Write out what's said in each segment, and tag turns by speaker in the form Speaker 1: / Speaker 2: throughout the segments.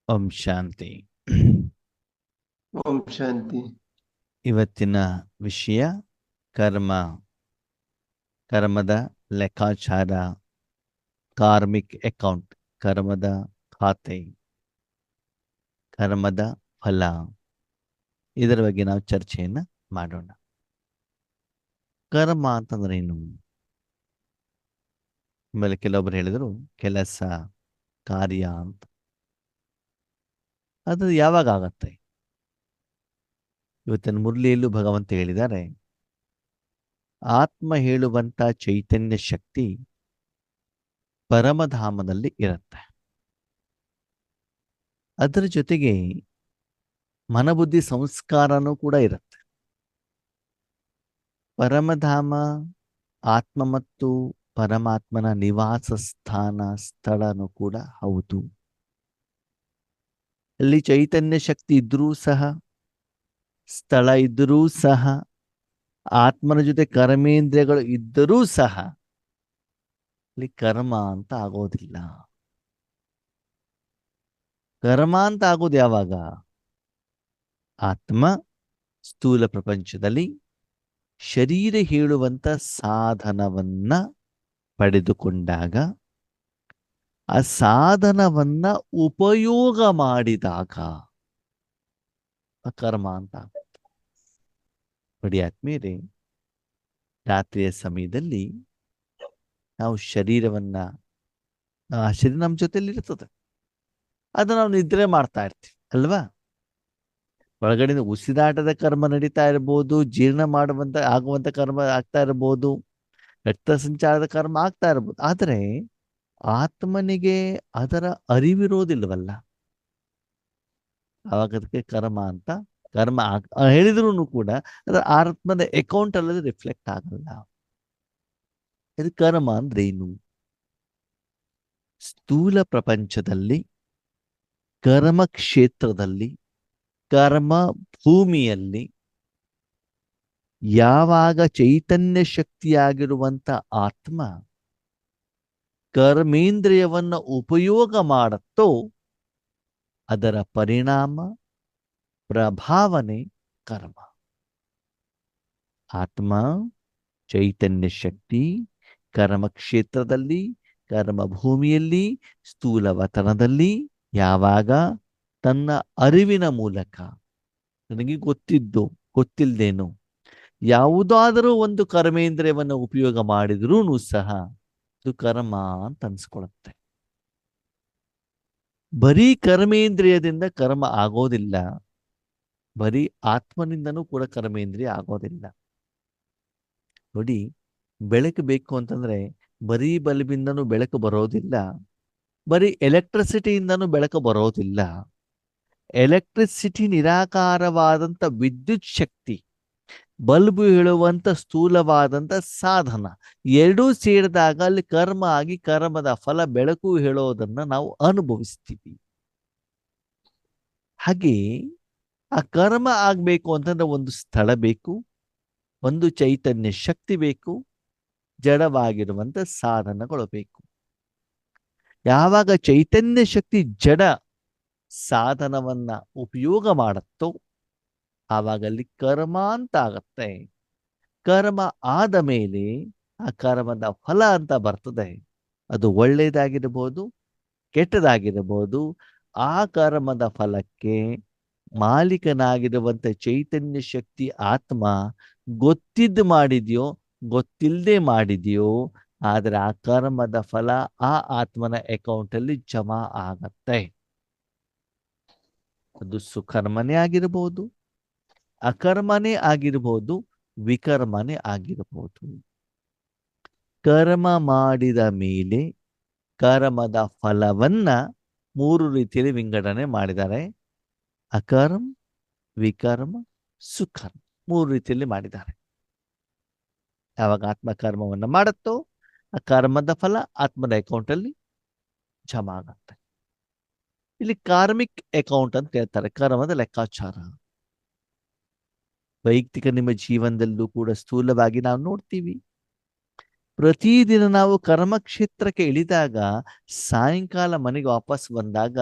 Speaker 1: ಓಂ ಶಾಂತಿ.
Speaker 2: ಓಂ ಶಾಂತಿ.
Speaker 1: ಇವತ್ತಿನ ವಿಷಯ ಕರ್ಮ, ಕರ್ಮದ ಲೆಕ್ಕಾಚಾರ, ಕಾರ್ಮಿಕ್ ಅಕೌಂಟ್, ಕರ್ಮದ ಖಾತೆ, ಕರ್ಮದ ಫಲ. ಇದರ ಬಗ್ಗೆ ನಾವು ಚರ್ಚೆಯನ್ನ ಮಾಡೋಣ. ಕರ್ಮ ಅಂತಂದ್ರೆ ಏನು? ಆಮೇಲೆ ಕೆಲವೊಬ್ರು ಹೇಳಿದ್ರು ಕೆಲಸ, ಕಾರ್ಯ ಅಂತ. ಅದು ಯಾವಾಗ ಆಗತ್ತೆ? ಇವತ್ತಿನ ಮುರಳಿಯಲ್ಲೂ ಭಗವಂತ ಹೇಳಿದ್ದಾರೆ, ಆತ್ಮ ಹೇಳುವಂತ ಚೈತನ್ಯ ಶಕ್ತಿ ಪರಮಧಾಮದಲ್ಲಿ ಇರುತ್ತೆ. ಅದರ ಜೊತೆಗೆ ಮನಬುದ್ಧಿ ಸಂಸ್ಕಾರನೂ ಕೂಡ ಇರುತ್ತೆ. ಪರಮಧಾಮ ಆತ್ಮ ಮತ್ತು ಪರಮಾತ್ಮನ ನಿವಾಸ ಸ್ಥಾನ, ಸ್ಥಳನೂ ಕೂಡ ಹೌದು. ಅಲ್ಲಿ ಚೈತನ್ಯ ಶಕ್ತಿ ಇದ್ರೂ ಸಹ, ಸ್ಥಳ ಇದ್ದರೂ ಸಹ, ಆತ್ಮನ ಜೊತೆ ಕರ್ಮೇಂದ್ರಿಯಗಳು ಇದ್ದರೂ ಸಹ ಅಲ್ಲಿ ಕರ್ಮ ಅಂತ ಆಗೋದಿಲ್ಲ. ಕರ್ಮ ಅಂತ ಆಗೋದು ಯಾವಾಗ? ಆತ್ಮ ಸ್ಥೂಲ ಪ್ರಪಂಚದಲ್ಲಿ ಶರೀರ ಹೇಳುವಂತ ಸಾಧನವನ್ನ ಪಡೆದುಕೊಂಡಾಗ, ಆ ಸಾಧನವನ್ನ ಉಪಯೋಗ ಮಾಡಿದಾಗ ಕರ್ಮ ಅಂತ ಆಗುತ್ತೆ. ನೋಡಿ ಆತ್ಮೀಯರೇ, ರಾತ್ರಿಯ ಸಮಯದಲ್ಲಿ ನಾವು ಶರೀರವನ್ನ, ಆ ಶರೀರ ನಮ್ಮ ಜೊತೆಲಿ ಇರ್ತದೆ, ಅದು ನಾವು ನಿದ್ರೆ ಮಾಡ್ತಾ ಇರ್ತೀವಿ ಅಲ್ವಾ? ಒಳಗಡೆ ಉಸಿರಾಟದ ಕರ್ಮ ನಡೀತಾ ಇರ್ಬೋದು, ಜೀರ್ಣ ಆಗುವಂತ ಕರ್ಮ ಆಗ್ತಾ ಇರ್ಬೋದು, ರಕ್ತ ಸಂಚಾರದ ಕರ್ಮ ಆಗ್ತಾ ಇರ್ಬೋದು. ಆದರೆ ಆತ್ಮನಿಗೆ ಅದರ ಅರಿವಿರೋದಿಲ್ವಲ್ಲ, ಅವಾಗ ಅದಕ್ಕೆ ಕರ್ಮ ಅಂತ ಹೇಳಿದ್ರು ಕೂಡ ಅದರ ಆತ್ಮದ ಅಕೌಂಟ್ ಅಲ್ಲದೆ ರಿಫ್ಲೆಕ್ಟ್ ಆಗಲ್ಲ. ಇದು ಕರ್ಮ ಅಂದ್ರೆ ಏನು? ಸ್ಥೂಲ ಪ್ರಪಂಚದಲ್ಲಿ, ಕರ್ಮ ಕ್ಷೇತ್ರದಲ್ಲಿ, ಕರ್ಮ ಭೂಮಿಯಲ್ಲಿ ಯಾವಾಗ ಚೈತನ್ಯ ಶಕ್ತಿಯಾಗಿರುವಂತ ಆತ್ಮ ಕರ್ಮೇಂದ್ರಿಯವನ್ನ ಉಪಯೋಗ ಮಾಡುತ್ತೋ, ಅದರ ಪರಿಣಾಮ, ಪ್ರಭಾವನೆ ಕರ್ಮ. ಆತ್ಮ ಚೈತನ್ಯ ಶಕ್ತಿ ಕರ್ಮ ಕ್ಷೇತ್ರದಲ್ಲಿ, ಕರ್ಮ ಭೂಮಿಯಲ್ಲಿ, ಸ್ಥೂಲ ವತನದಲ್ಲಿ ಯಾವಾಗ ತನ್ನ ಅರಿವಿನ ಮೂಲಕ, ನನಗೆ ಗೊತ್ತಿಲ್ದೇನೋ ಯಾವುದಾದರೂ ಒಂದು ಕರ್ಮೇಂದ್ರಿಯವನ್ನು ಉಪಯೋಗ ಮಾಡಿದ್ರೂ ಸಹ ಅದು ಕರ್ಮ ಅಂತ ಅನ್ಸ್ಕೊಳುತ್ತೆ. ಬರೀ ಕರ್ಮೇಂದ್ರಿಯದಿಂದ ಕರ್ಮ ಆಗೋದಿಲ್ಲ, ಬರೀ ಆತ್ಮನಿಂದನೂ ಕೂಡ ಕರ್ಮೇಂದ್ರಿಯ ಆಗೋದಿಲ್ಲ. ನೋಡಿ, ಬೆಳಕು ಬೇಕು ಅಂತಂದ್ರೆ ಬರೀ ಬಲ್ಬಿಂದನೂ ಬೆಳಕು ಬರೋದಿಲ್ಲ, ಬರೀ ಎಲೆಕ್ಟ್ರಿಸಿಟಿಯಿಂದನೂ ಬೆಳಕು ಬರೋದಿಲ್ಲ. ಎಲೆಕ್ಟ್ರಿಸಿಟಿ ನಿರಾಕಾರವಾದಂಥ ವಿದ್ಯುತ್ ಶಕ್ತಿ, ಬಲ್ಬು ಹೇಳುವಂಥ ಸ್ಥೂಲವಾದಂಥ ಸಾಧನ, ಎರಡೂ ಸೇರಿದಾಗ ಅಲ್ಲಿ ಕರ್ಮ ಆಗಿ ಕರ್ಮದ ಫಲ ಬೆಳಕು ಹೇಳೋದನ್ನ ನಾವು ಅನುಭವಿಸ್ತೀವಿ. ಹಾಗೆ ಆ ಕರ್ಮ ಆಗ್ಬೇಕು ಅಂತಂದ್ರೆ ಒಂದು ಸ್ಥಳ ಬೇಕು, ಒಂದು ಚೈತನ್ಯ ಶಕ್ತಿ ಬೇಕು, ಜಡವಾಗಿರುವಂಥ ಸಾಧನಗಳು ಬೇಕು. ಯಾವಾಗ ಚೈತನ್ಯ ಶಕ್ತಿ ಜಡ ಸಾಧನವನ್ನ ಉಪಯೋಗ ಮಾಡುತ್ತೋ, ಆವಾಗ ಅಲ್ಲಿ ಕರ್ಮ ಅಂತ ಆಗತ್ತೆ. ಕರ್ಮ ಆದ ಮೇಲೆ ಆ ಕರ್ಮದ ಫಲ ಅಂತ ಬರ್ತದೆ. ಅದು ಒಳ್ಳೆಯದಾಗಿರ್ಬೋದು, ಕೆಟ್ಟದಾಗಿರಬಹುದು. ಆ ಕರ್ಮದ ಫಲಕ್ಕೆ ಮಾಲೀಕನಾಗಿರುವಂಥ ಚೈತನ್ಯ ಶಕ್ತಿ ಆತ್ಮ ಗೊತ್ತಿದ್ದು ಮಾಡಿದ್ಯೋ ಗೊತ್ತಿಲ್ಲದೆ ಮಾಡಿದ್ಯೋ, ಆದರೆ ಆ ಕರ್ಮದ ಫಲ ಆ ಆತ್ಮನ ಅಕೌಂಟಲ್ಲಿ ಜಮಾ ಆಗತ್ತೆ. ಅದು ಸುಕರ್ಮನೇ ಆಗಿರಬಹುದು, ಅಕರ್ಮನೇ ಆಗಿರಬಹುದು, ವಿಕರ್ಮನೇ ಆಗಿರಬಹುದು. ಕರ್ಮ ಮಾಡಿದ ಮೇಲೆ ಕರ್ಮದ ಫಲವನ್ನ 3 ರೀತಿಯಲ್ಲಿ ವಿಂಗಡಣೆ ಮಾಡಿದ್ದಾರೆ. ಅಕರ್ಮ, ವಿಕರ್ಮ, ಸುಕರ್ಮ, 3 ರೀತಿಯಲ್ಲಿ ಮಾಡಿದ್ದಾರೆ. ಯಾವಾಗ ಆತ್ಮ ಕರ್ಮವನ್ನು ಮಾಡುತ್ತೋ, ಆ ಕರ್ಮದ ಫಲ ಆತ್ಮದ ಅಕೌಂಟಲ್ಲಿ ಜಮಾ ಆಗತ್ತೆ. ಇಲ್ಲಿ ಕಾರ್ಮಿಕ್ ಅಕೌಂಟ್ ಅಂತ ಹೇಳ್ತಾರೆ, ಕರ್ಮದ ಲೆಕ್ಕಾಚಾರ. ವೈಯಕ್ತಿಕ ನಿಮ್ಮ ಜೀವನದಲ್ಲೂ ಕೂಡ ಸ್ಥೂಲವಾಗಿ ನಾವು ನೋಡ್ತೀವಿ. ಪ್ರತಿದಿನ ನಾವು ಕರ್ಮಕ್ಷೇತ್ರಕ್ಕೆ ಇಳಿದಾಗ, ಸಾಯಂಕಾಲ ಮನೆಗೆ ವಾಪಸ್ ಬಂದಾಗ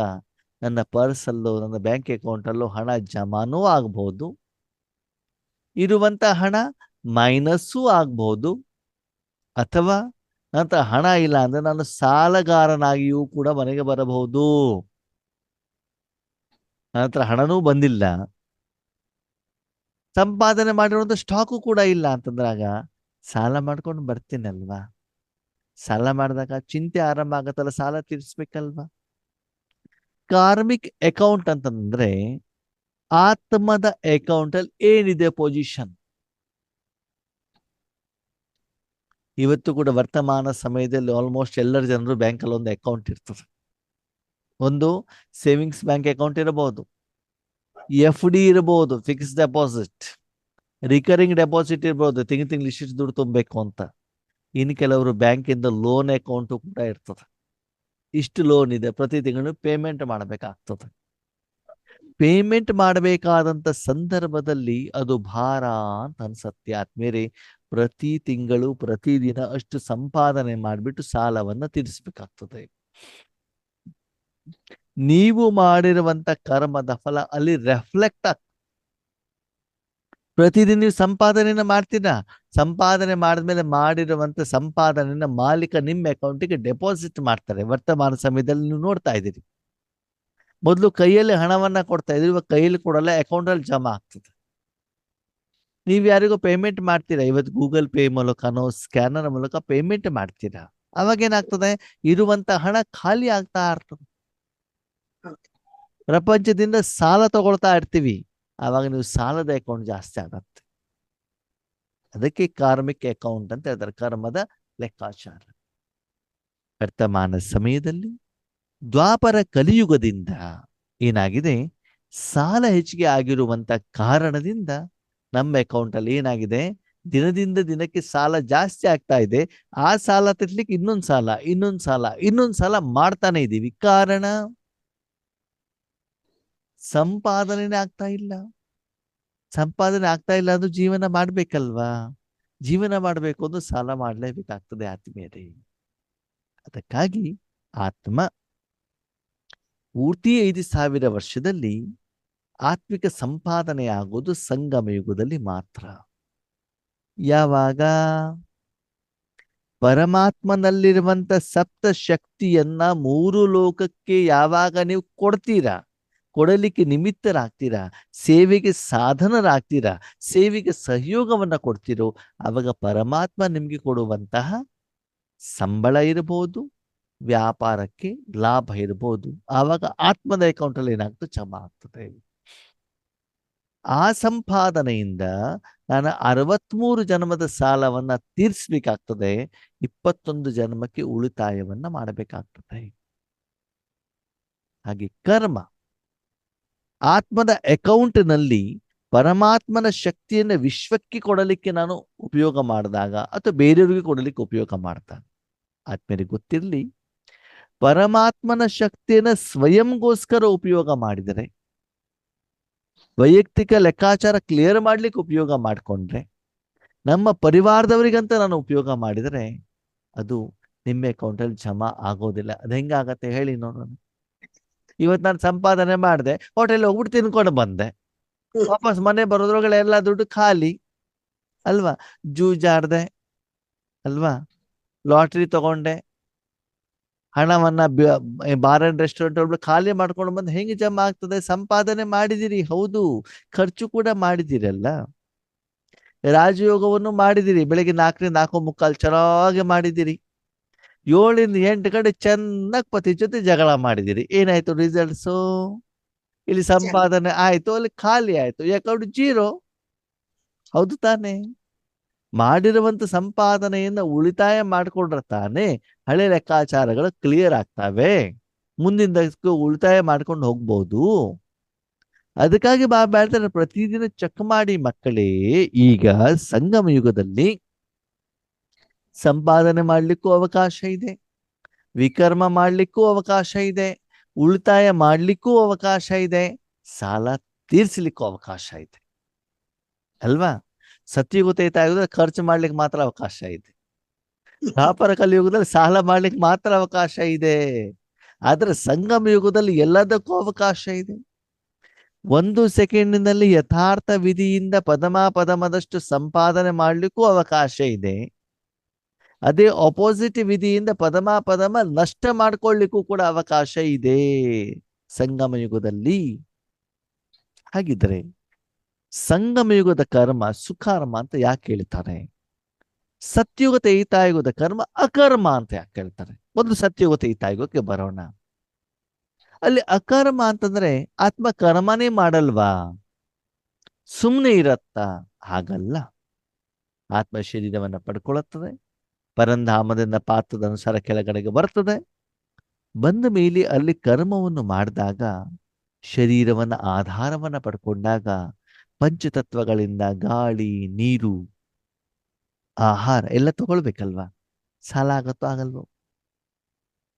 Speaker 1: ನನ್ನ ಪರ್ಸಲ್ಲೋ ನನ್ನ ಬ್ಯಾಂಕ್ ಅಕೌಂಟಲ್ಲೋ ಹಣ ಜಮಾನೂ ಆಗ್ಬಹುದು, ಇರುವಂತ ಹಣ ಮೈನಸ್ಸೂ ಆಗ್ಬಹುದು, ಅಥವಾ ನಂತರ ಹಣ ಇಲ್ಲ ಅಂದ್ರೆ ನಾನು ಸಾಲಗಾರನಾಗಿಯೂ ಕೂಡ ಮನೆಗೆ ಬರಬಹುದು. ನಂತರ ಹಣನೂ ಬಂದಿಲ್ಲ, ಸಂಪಾದನೆ ಮಾಡಿರುವಂತ ಸ್ಟಾಕು ಕೂಡ ಇಲ್ಲ ಅಂತಂದ್ರಾಗ ಸಾಲ ಮಾಡ್ಕೊಂಡು ಬರ್ತೀನಲ್ವಾ. ಸಾಲ ಮಾಡಿದಾಗ ಚಿಂತೆ ಆರಂಭ ಆಗತ್ತಲ್ಲ, ಸಾಲ ತೀರಿಸ್ಬೇಕಲ್ವಾ. ಕಾರ್ಮಿಕ್ ಅಕೌಂಟ್ ಅಂತಂದ್ರೆ ಆತ್ಮದ ಅಕೌಂಟ್ ಅಲ್ಲಿ ಏನಿದೆ ಪೊಸಿಷನ್. ಇವತ್ತು ಕೂಡ ವರ್ತಮಾನ ಸಮಯದಲ್ಲಿ ಆಲ್ಮೋಸ್ಟ್ ಎಲ್ಲರ ಜನರು ಬ್ಯಾಂಕಲ್ಲಿ ಒಂದು ಅಕೌಂಟ್ ಇರ್ತದೆ. ಒಂದು ಸೇವಿಂಗ್ಸ್ ಬ್ಯಾಂಕ್ ಅಕೌಂಟ್ ಇರಬಹುದು, FD ಇರಬಹುದು, ಫಿಕ್ಸ್ ಡೆಪಾಸಿಟ್, ರಿಕರಿಂಗ್ ಡೆಪಾಸಿಟ್ ಇರಬಹುದು, ತಿಂಗಳು ಇಷ್ಟು ದುಡ್ಡು ತುಂಬಬೇಕು ಅಂತ. ಇನ್ನು ಕೆಲವರು ಬ್ಯಾಂಕಿಂದ ಲೋನ್ ಅಕೌಂಟು ಕೂಡ ಇರ್ತದೆ. ಇಷ್ಟು ಲೋನ್ ಇದೆ, ಪ್ರತಿ ತಿಂಗಳು ಪೇಮೆಂಟ್ ಮಾಡಬೇಕಾಗ್ತದೆ. ಪೇಮೆಂಟ್ ಮಾಡಬೇಕಾದಂತ ಸಂದರ್ಭದಲ್ಲಿ ಅದು ಭಾರ ಅಂತ ಅನ್ಸತ್ತೆ ಆದ್ಮೇಲೆ ಪ್ರತಿ ತಿಂಗಳು ಪ್ರತಿದಿನ ಅಷ್ಟು ಸಂಪಾದನೆ ಮಾಡಿಬಿಟ್ಟು ಸಾಲವನ್ನ ತೀರಿಸಬೇಕಾಗ್ತದೆ. ನೀವು ಮಾಡಿರುವಂತ ಕರ್ಮದ ಫಲ ಅಲ್ಲಿ ರೆಫ್ಲೆಕ್ಟ್ ಆಗ್ತದೆ. ಪ್ರತಿದಿನ ನೀವು ಸಂಪಾದನೆಯನ್ನ ಮಾಡ್ತೀರಾ, ಸಂಪಾದನೆ ಮಾಡಿದ್ಮೇಲೆ ಮಾಡಿರುವಂತ ಸಂಪಾದನೆಯನ್ನ ಮಾಲೀಕ ನಿಮ್ಮ ಅಕೌಂಟಿಗೆ ಡೆಪಾಸಿಟ್ ಮಾಡ್ತಾರೆ. ವರ್ತಮಾನ ಸಮಯದಲ್ಲಿ ನೀವು ನೋಡ್ತಾ ಇದ್ದೀರಿ. ಮೊದಲು ಕೈಯಲ್ಲಿ ಹಣವನ್ನ ಕೊಡ್ತಾ ಇದ್ರಿ, ಇವಾಗ ಕೈಯಲ್ಲಿ ಕೊಡಲ್ಲ, ಅಕೌಂಟಲ್ಲಿ ಜಮಾ ಆಗ್ತದೆ. ನೀವು ಯಾರಿಗೂ ಪೇಮೆಂಟ್ ಮಾಡ್ತೀರಾ, ಇವತ್ತು ಗೂಗಲ್ ಪೇ ಮೂಲಕನೋ ಸ್ಕ್ಯಾನರ್ ಮೂಲಕ ಪೇಮೆಂಟ್ ಮಾಡ್ತೀರಾ, ಅವಾಗ ಏನಾಗ್ತದೆ, ಇರುವಂತ ಹಣ ಖಾಲಿ ಆಗ್ತಾ ಇರ್ತದೆ. ಪ್ರಪಂಚದಿಂದ ಸಾಲ ತಗೊಳ್ತಾ ಇರ್ತೀವಿ, ಆವಾಗ ನೀವು ಸಾಲದ ಅಕೌಂಟ್ ಜಾಸ್ತಿ ಆಗತ್ತೆ. ಅದಕ್ಕೆ ಕಾರ್ಮಿಕ್ ಅಕೌಂಟ್ ಅಂತ ಹೇಳ್ತಾರೆ, ಕರ್ಮದ ಲೆಕ್ಕಾಚಾರ. ವರ್ತಮಾನ ಸಮಯದಲ್ಲಿ ದ್ವಾಪರ ಕಲಿಯುಗದಿಂದ ಏನಾಗಿದೆ, ಸಾಲ ಹೆಚ್ಚಿಗೆ ಆಗಿರುವಂತ ಕಾರಣದಿಂದ ನಮ್ಮ ಅಕೌಂಟ್ ಅಲ್ಲಿ ಏನಾಗಿದೆ, ದಿನದಿಂದ ದಿನಕ್ಕೆ ಸಾಲ ಜಾಸ್ತಿ ಆಗ್ತಾ ಇದೆ. ಆ ಸಾಲ ತೆರಲಿಕ್ಕೆ ಇನ್ನೊಂದು ಸಾಲ ಮಾಡ್ತಾನೆ ಇದ್ದೀವಿ. ಕಾರಣ ಸಂಪಾದನೆ ಆಗ್ತಾ ಇಲ್ಲ. ಸಂಪಾದನೆ ಆಗ್ತಾ ಇಲ್ಲ ಅಂದ್ರೆ ಜೀವನ ಮಾಡ್ಬೇಕಲ್ವಾ. ಜೀವನ ಮಾಡ್ಬೇಕು ಅಂದ್ರೆ ಸಾಲ ಮಾಡ್ಲೇಬೇಕಾಗ್ತದೆ ಆತ್ಮೀಯರೇ. ಅದಕ್ಕಾಗಿ ಆತ್ಮ ಪೂರ್ತಿ 5,000 ವರ್ಷದಲ್ಲಿ ಆತ್ಮಿಕ ಸಂಪಾದನೆ ಆಗೋದು ಸಂಗಮ ಯುಗದಲ್ಲಿ ಮಾತ್ರ. ಯಾವಾಗ ಪರಮಾತ್ಮನಲ್ಲಿರುವಂತ ಸಪ್ತ ಶಕ್ತಿಯನ್ನ 3 ಲೋಕಕ್ಕೆ ಯಾವಾಗ ನೀವು ಕೊಡ್ತೀರಾ, ಕೊಡಲಿಕ್ಕೆ ನಿಮಿತ್ತರಾಗ್ತೀರಾ, ಸೇವೆಗೆ ಸಾಧನರಾಗ್ತೀರಾ, ಸೇವೆಗೆ ಸಹಯೋಗವನ್ನ ಕೊಡ್ತೀರೋ, ಆವಾಗ ಪರಮಾತ್ಮ ನಿಮ್ಗೆ ಕೊಡುವಂತಹ ಸಂಬಳ ಇರಬಹುದು, ವ್ಯಾಪಾರಕ್ಕೆ ಲಾಭ ಇರಬಹುದು, ಆವಾಗ ಆತ್ಮದ ಅಕೌಂಟ್ ಅಲ್ಲಿ ಏನಾಗ್ತದೆ, ಜಮಾ ಆಗ್ತದೆ. ಆ ಸಂಪಾದನೆಯಿಂದ ನಾನು 63 ಜನ್ಮದ ಸಾಲವನ್ನ ತೀರಿಸಬೇಕಾಗ್ತದೆ, 21 ಜನ್ಮಕ್ಕೆ ಉಳಿತಾಯವನ್ನ ಮಾಡಬೇಕಾಗ್ತದೆ. ಹಾಗೆ ಕರ್ಮ ಆತ್ಮದ ಅಕೌಂಟ್ನಲ್ಲಿ ಪರಮಾತ್ಮನ ಶಕ್ತಿಯನ್ನು ವಿಶ್ವಕ್ಕೆ ಕೊಡಲಿಕ್ಕೆ ನಾನು ಉಪಯೋಗ ಮಾಡಿದಾಗ ಅಥವಾ ಬೇರೆಯವರಿಗೆ ಕೊಡಲಿಕ್ಕೆ ಉಪಯೋಗ ಮಾಡ್ತಾನೆ. ಆತ್ಮರಿಗೆ ಗೊತ್ತಿರಲಿ, ಪರಮಾತ್ಮನ ಶಕ್ತಿಯನ್ನು ಸ್ವಯಂಗೋಸ್ಕರ ಉಪಯೋಗ ಮಾಡಿದರೆ, ವೈಯಕ್ತಿಕ ಲೆಕ್ಕಾಚಾರ ಕ್ಲಿಯರ್ ಮಾಡ್ಲಿಕ್ಕೆ ಉಪಯೋಗ ಮಾಡಿಕೊಂಡ್ರೆ, ನಮ್ಮ ಪರಿವಾರದವರಿಗಂತ ನಾನು ಉಪಯೋಗ ಮಾಡಿದರೆ ಅದು ನಿಮ್ಮ ಅಕೌಂಟಲ್ಲಿ ಜಮಾ ಆಗೋದಿಲ್ಲ. ಅದು ಹೆಂಗಾಗತ್ತೆ ಹೇಳಿ ನೋಡೋಣ. ಇವತ್ತು ನಾನು ಸಂಪಾದನೆ ಮಾಡಿದೆ, ಹೋಟೆಲ್ ಹೋಗ್ಬಿಟ್ಟು ತಿನ್ಕೊಂಡು ಬಂದೆ, ವಾಪಸ್ ಮನೆ ಬರೋದ್ರೊಳಗಡೆ ಎಲ್ಲ ದುಡ್ಡು ಖಾಲಿ ಅಲ್ವಾ. ಜೂಜಾಡ್ದೆ ಅಲ್ವಾ, ಲಾಟ್ರಿ ತಗೊಂಡೆ, ಹಣವನ್ನ ಬಾರ್ ಅಂಡ್ ರೆಸ್ಟೋರೆಂಟ್ ಒಳಗೆ ಖಾಲಿ ಮಾಡ್ಕೊಂಡು ಬಂದು ಹೆಂಗೆ ಜಮಾ ಆಗ್ತದೆ? ಸಂಪಾದನೆ ಮಾಡಿದಿರಿ, ಹೌದು, ಖರ್ಚು ಕೂಡ ಮಾಡಿದಿರಲ್ಲ. ರಾಜಯೋಗವನ್ನು ಮಾಡಿದಿರಿ, ಬೆಳಿಗ್ಗೆ 4ರಿಂದ 4:45 ಚೆನ್ನಾಗಿ ಮಾಡಿದಿರಿ, 7ರಿಂದ 8 ಗಂಟೆ ಚೆನ್ನಾಗಿ ಪತಿ ಜೊತೆ ಜಗಳ ಮಾಡಿದಿರಿ. ಏನಾಯ್ತು ರಿಸಲ್ಟ್ಸು? ಇಲ್ಲಿ ಸಂಪಾದನೆ ಆಯ್ತು, ಅಲ್ಲಿ ಖಾಲಿ ಆಯ್ತು, ಅಕೌಂಟ್ ಜೀರೋ. ಹೌದು ತಾನೆ? ಮಾಡಿರುವಂತ ಸಂಪಾದನೆಯನ್ನ ಉಳಿತಾಯ ಮಾಡಿಕೊಂಡ್ರೆ ತಾನೆ ಹಳೆ ಲೆಕ್ಕಾಚಾರಗಳು ಕ್ಲಿಯರ್ ಆಗ್ತವೆ, ಮುಂದಿನ ಉಳಿತಾಯ ಮಾಡ್ಕೊಂಡು ಹೋಗ್ಬೋದು. ಅದಕ್ಕಾಗಿ ಬಾಬಾ ಹೇಳ್ತಾರೆ, ಪ್ರತಿದಿನ ಚೆಕ್ ಮಾಡಿ ಮಕ್ಕಳೇ. ಈಗ ಸಂಗಮ ಯುಗದಲ್ಲಿ ಸಂಪಾದನೆ ಮಾಡ್ಲಿಕ್ಕೂ ಅವಕಾಶ ಇದೆ, ವಿಕರ್ಮ ಮಾಡ್ಲಿಕ್ಕೂ ಅವಕಾಶ ಇದೆ, ಉಳಿತಾಯ ಮಾಡ್ಲಿಕ್ಕೂ ಅವಕಾಶ ಇದೆ, ಸಾಲ ತೀರ್ಸ್ಲಿಕ್ಕೂ ಅವಕಾಶ ಇದೆ ಅಲ್ವಾ. ಸತ್ಯುಗ ತ್ರೇತಾಯುಗದಲ್ಲಿ ಖರ್ಚು ಮಾಡ್ಲಿಕ್ಕೆ ಮಾತ್ರ ಅವಕಾಶ ಇದೆ, ದ್ವಾಪರ ಕಲಿಯುಗದಲ್ಲಿ ಸಾಲ ಮಾಡ್ಲಿಕ್ಕೆ ಮಾತ್ರ ಅವಕಾಶ ಇದೆ. ಆದ್ರೆ ಸಂಗಮ ಯುಗದಲ್ಲಿ ಎಲ್ಲದಕ್ಕೂ ಅವಕಾಶ ಇದೆ. 1 ಸೆಕೆಂಡಿನಲ್ಲಿ ಯಥಾರ್ಥ ವಿಧಿಯಿಂದ ಪದಮದಷ್ಟು ಸಂಪಾದನೆ ಮಾಡ್ಲಿಕ್ಕೂ ಅವಕಾಶ ಇದೆ. ಅದೇ ಆಪೋಸಿಟ್ ವಿಧಿಯಿಂದ ಪದಮ ನಷ್ಟ ಮಾಡ್ಕೊಳ್ಳಿಕ್ಕೂ ಕೂಡ ಅವಕಾಶ ಇದೆ ಸಂಗಮ ಯುಗದಲ್ಲಿ. ಹಾಗಿದ್ರೆ ಸಂಗಮ ಯುಗದ ಕರ್ಮ ಸುಕರ್ಮ ಅಂತ ಯಾಕೆ ಹೇಳ್ತಾರೆ? ಸತ್ಯುಗ ತ್ರೇತಾಯುಗದ ಕರ್ಮ ಅಕರ್ಮ ಅಂತ ಯಾಕೆ ಹೇಳ್ತಾರೆ? ಮೊದಲು ಸತ್ಯುಗ ತ್ರೇತಾಯುಗಕ್ಕೆ ಬರೋಣ. ಅಲ್ಲಿ ಅಕರ್ಮ ಅಂತಂದ್ರೆ ಆತ್ಮ ಕರ್ಮನೇ ಮಾಡಲ್ವಾ, ಸುಮ್ಮನೆ ಇರತ್ತ? ಹಾಗಲ್ಲ. ಆತ್ಮ ಶರೀರವನ್ನ ಪಡ್ಕೊಳ್ಳುತ್ತದೆ, ಪರಂಧಾಮದಿಂದ ಪಾತ್ರದ ಅನುಸಾರ ಕೆಳಗಡೆಗೆ ಬರ್ತದೆ. ಬಂದ ಮೇಲೆ ಅಲ್ಲಿ ಕರ್ಮವನ್ನು ಮಾಡಿದಾಗ, ಶರೀರವನ್ನ ಆಧಾರವನ್ನ ಪಡ್ಕೊಂಡಾಗ, ಪಂಚತತ್ವಗಳಿಂದ ಗಾಳಿ, ನೀರು, ಆಹಾರ ಎಲ್ಲ ತಗೊಳ್ಬೇಕಲ್ವಾ? ಸಾಲ ಆಗತ್ತೋ ಆಗಲ್ವೋ?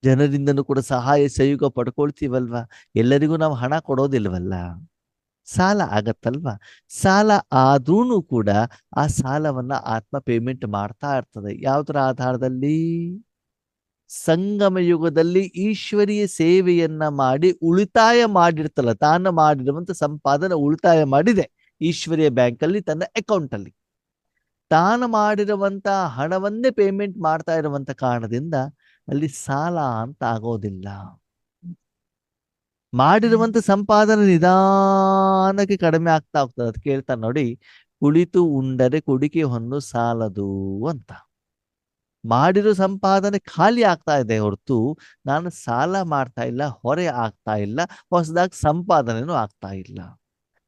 Speaker 1: ಜನರಿಂದನೂ ಕೂಡ ಸಹಾಯ ಸಹಯೋಗ ಪಡ್ಕೊಳ್ತೀವಲ್ವಾ? ಎಲ್ಲರಿಗೂ ನಾವು ಹಣ ಕೊಡೋದಿಲ್ವಲ್ಲ, ಸಾಲ ಆಗತ್ತಲ್ವಾ? ಸಾಲ ಆದ್ರೂ ಕೂಡ ಆ ಸಾಲವನ್ನ ಆತ್ಮ ಪೇಮೆಂಟ್ ಮಾಡ್ತಾ ಇರ್ತದೆ. ಯಾವುದರ ಆಧಾರದಲ್ಲಿ? ಸಂಗಮ ಯುಗದಲ್ಲಿ ಈಶ್ವರೀಯ ಸೇವೆಯನ್ನ ಮಾಡಿ ಉಳಿತಾಯ ಮಾಡಿರ್ತಲ್ಲ, ತಾನು ಮಾಡಿರುವಂತ ಸಂಪಾದನೆ ಉಳಿತಾಯ ಮಾಡಿದೆ ಈಶ್ವರೀಯ ಬ್ಯಾಂಕಲ್ಲಿ, ತನ್ನ ಅಕೌಂಟ್ ಅಲ್ಲಿ ತಾನು ಮಾಡಿರುವಂತ ಹಣವನ್ನೇ ಪೇಮೆಂಟ್ ಮಾಡ್ತಾ ಇರುವಂತ ಕಾರಣದಿಂದ ಅಲ್ಲಿ ಸಾಲ ಅಂತ ಆಗೋದಿಲ್ಲ. ಮಾಡಿರುವಂತ ಸಂಪಾದನೆ ನಿಧಾನಕ್ಕೆ ಕಡಿಮೆ ಆಗ್ತಾ ಹೋಗ್ತದೆ. ಅದು ಕೇಳ್ತಾನೆ ನೋಡಿ, ಕುಳಿತು ಉಂಡರೆ ಕುಡಿಕೆ ಹೊನ್ನು ಸಾಲದು ಅಂತ. ಮಾಡಿರೋ ಸಂಪಾದನೆ ಖಾಲಿ ಆಗ್ತಾ ಇದೆ ಹೊರತು ನಾನು ಸಾಲ ಮಾಡ್ತಾ ಇಲ್ಲ, ಹೊರೆ ಆಗ್ತಾ ಇಲ್ಲ, ಹೊಸದಾಗಿ ಸಂಪಾದನೆನೂ ಆಗ್ತಾ ಇಲ್ಲ.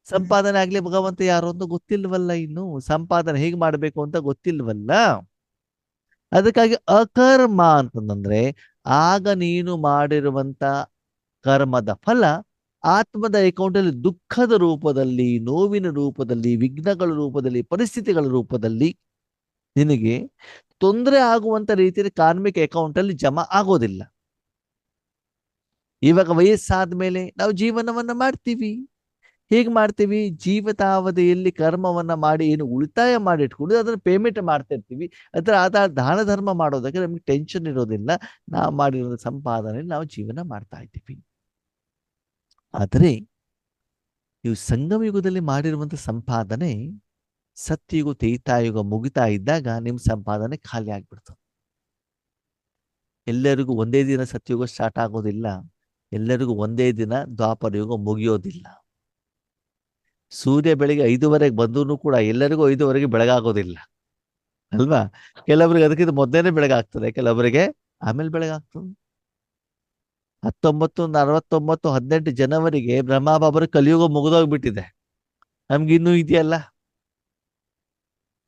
Speaker 1: ಸಂಪಾದನೆ ಆಗ್ಲಿ ಭಗವಂತ ಯಾರು ಅಂತ ಗೊತ್ತಿಲ್ವಲ್ಲ, ಇನ್ನು ಸಂಪಾದನೆ ಹೇಗೆ ಮಾಡಬೇಕು ಅಂತ ಗೊತ್ತಿಲ್ವಲ್ಲ. ಅದಕ್ಕಾಗಿ ಅಕರ್ಮ ಅಂತಂದ್ರೆ ಆಗ ನೀನು ಮಾಡಿರುವಂತ ಕರ್ಮದ ಫಲ ಆತ್ಮದ ಅಕೌಂಟ್ ಅಲ್ಲಿ ದುಃಖದ ರೂಪದಲ್ಲಿ, ನೋವಿನ ರೂಪದಲ್ಲಿ, ವಿಘ್ನಗಳ ರೂಪದಲ್ಲಿ, ಪರಿಸ್ಥಿತಿಗಳ ರೂಪದಲ್ಲಿ ನಿನಗೆ ತೊಂದರೆ ಆಗುವಂತ ರೀತಿಯಲ್ಲಿ ಕಾರ್ಮಿಕ ಅಕೌಂಟ್ ಅಲ್ಲಿ ಜಮಾ ಆಗೋದಿಲ್ಲ. ಇವಾಗ ವಯಸ್ಸಾದ ಮೇಲೆ ನಾವು ಜೀವನವನ್ನ ಮಾಡ್ತೀವಿ. ಹೇಗೆ ಮಾಡ್ತೀವಿ? ಜೀವಿತಾವಧಿಯಲ್ಲಿ ಕರ್ಮವನ್ನ ಮಾಡಿ ಏನು ಉಳಿತಾಯ ಮಾಡಿ ಇಟ್ಕೊಂಡು ಅದನ್ನು ಪೇಮೆಂಟ್ ಮಾಡ್ತಾ ಇರ್ತೀವಿ. ಅದರ ಆಧಾರ ದಾನ ಧರ್ಮ ಮಾಡೋದಕ್ಕೆ ನಮ್ಗೆ ಟೆನ್ಷನ್ ಇರೋದಿಲ್ಲ. ನಾವು ಮಾಡಿರೋ ಸಂಪಾದನೆ ನಾವು ಜೀವನ ಮಾಡ್ತಾ ಇದ್ದೀವಿ. ಆದರೆ ನೀವು ಸಂಗಮ ಯುಗದಲ್ಲಿ ಮಾಡಿರುವಂತ ಸಂಪಾದನೆ ಸತ್ಯಯುಗ ತ್ರೇತಾಯುಗ ಮುಗಿತಾ ಇದ್ದಾಗ ನಿಮ್ಮ ಸಂಪಾದನೆ ಖಾಲಿ ಆಗ್ಬಿಡ್ತದೆ. ಎಲ್ಲರಿಗೂ ಒಂದೇ ದಿನ ಸತ್ಯಯುಗ ಸ್ಟಾರ್ಟ್ ಆಗೋದಿಲ್ಲ, ಎಲ್ಲರಿಗೂ ಒಂದೇ ದಿನ ದ್ವಾಪರ ಯುಗ ಮುಗಿಯೋದಿಲ್ಲ. ಸೂರ್ಯ ಬೆಳಿಗ್ಗೆ 5:30 ಬಂದೂ ಕೂಡ ಎಲ್ಲರಿಗೂ 5:30 ಬೆಳಗಾಗೋದಿಲ್ಲ ಅಲ್ವಾ? ಕೆಲವರಿಗೆ ಅದಕ್ಕಿಂತ ಮೊದಲೇನೆ ಬೆಳಗಾಗ್ತದೆ, ಕೆಲವರಿಗೆ ಆಮೇಲೆ ಬೆಳಗಾಗ್ತದೆ. 1969 18 ಜನವರಿಗೆ ಬ್ರಹ್ಮಬಾಬರ ಕಲಿಯುಗ ಮುಗಿದೋಗ್ಬಿಟ್ಟಿದೆ, ನಮ್ಗಿನ್ನೂ ಇದೆಯಲ್ಲ.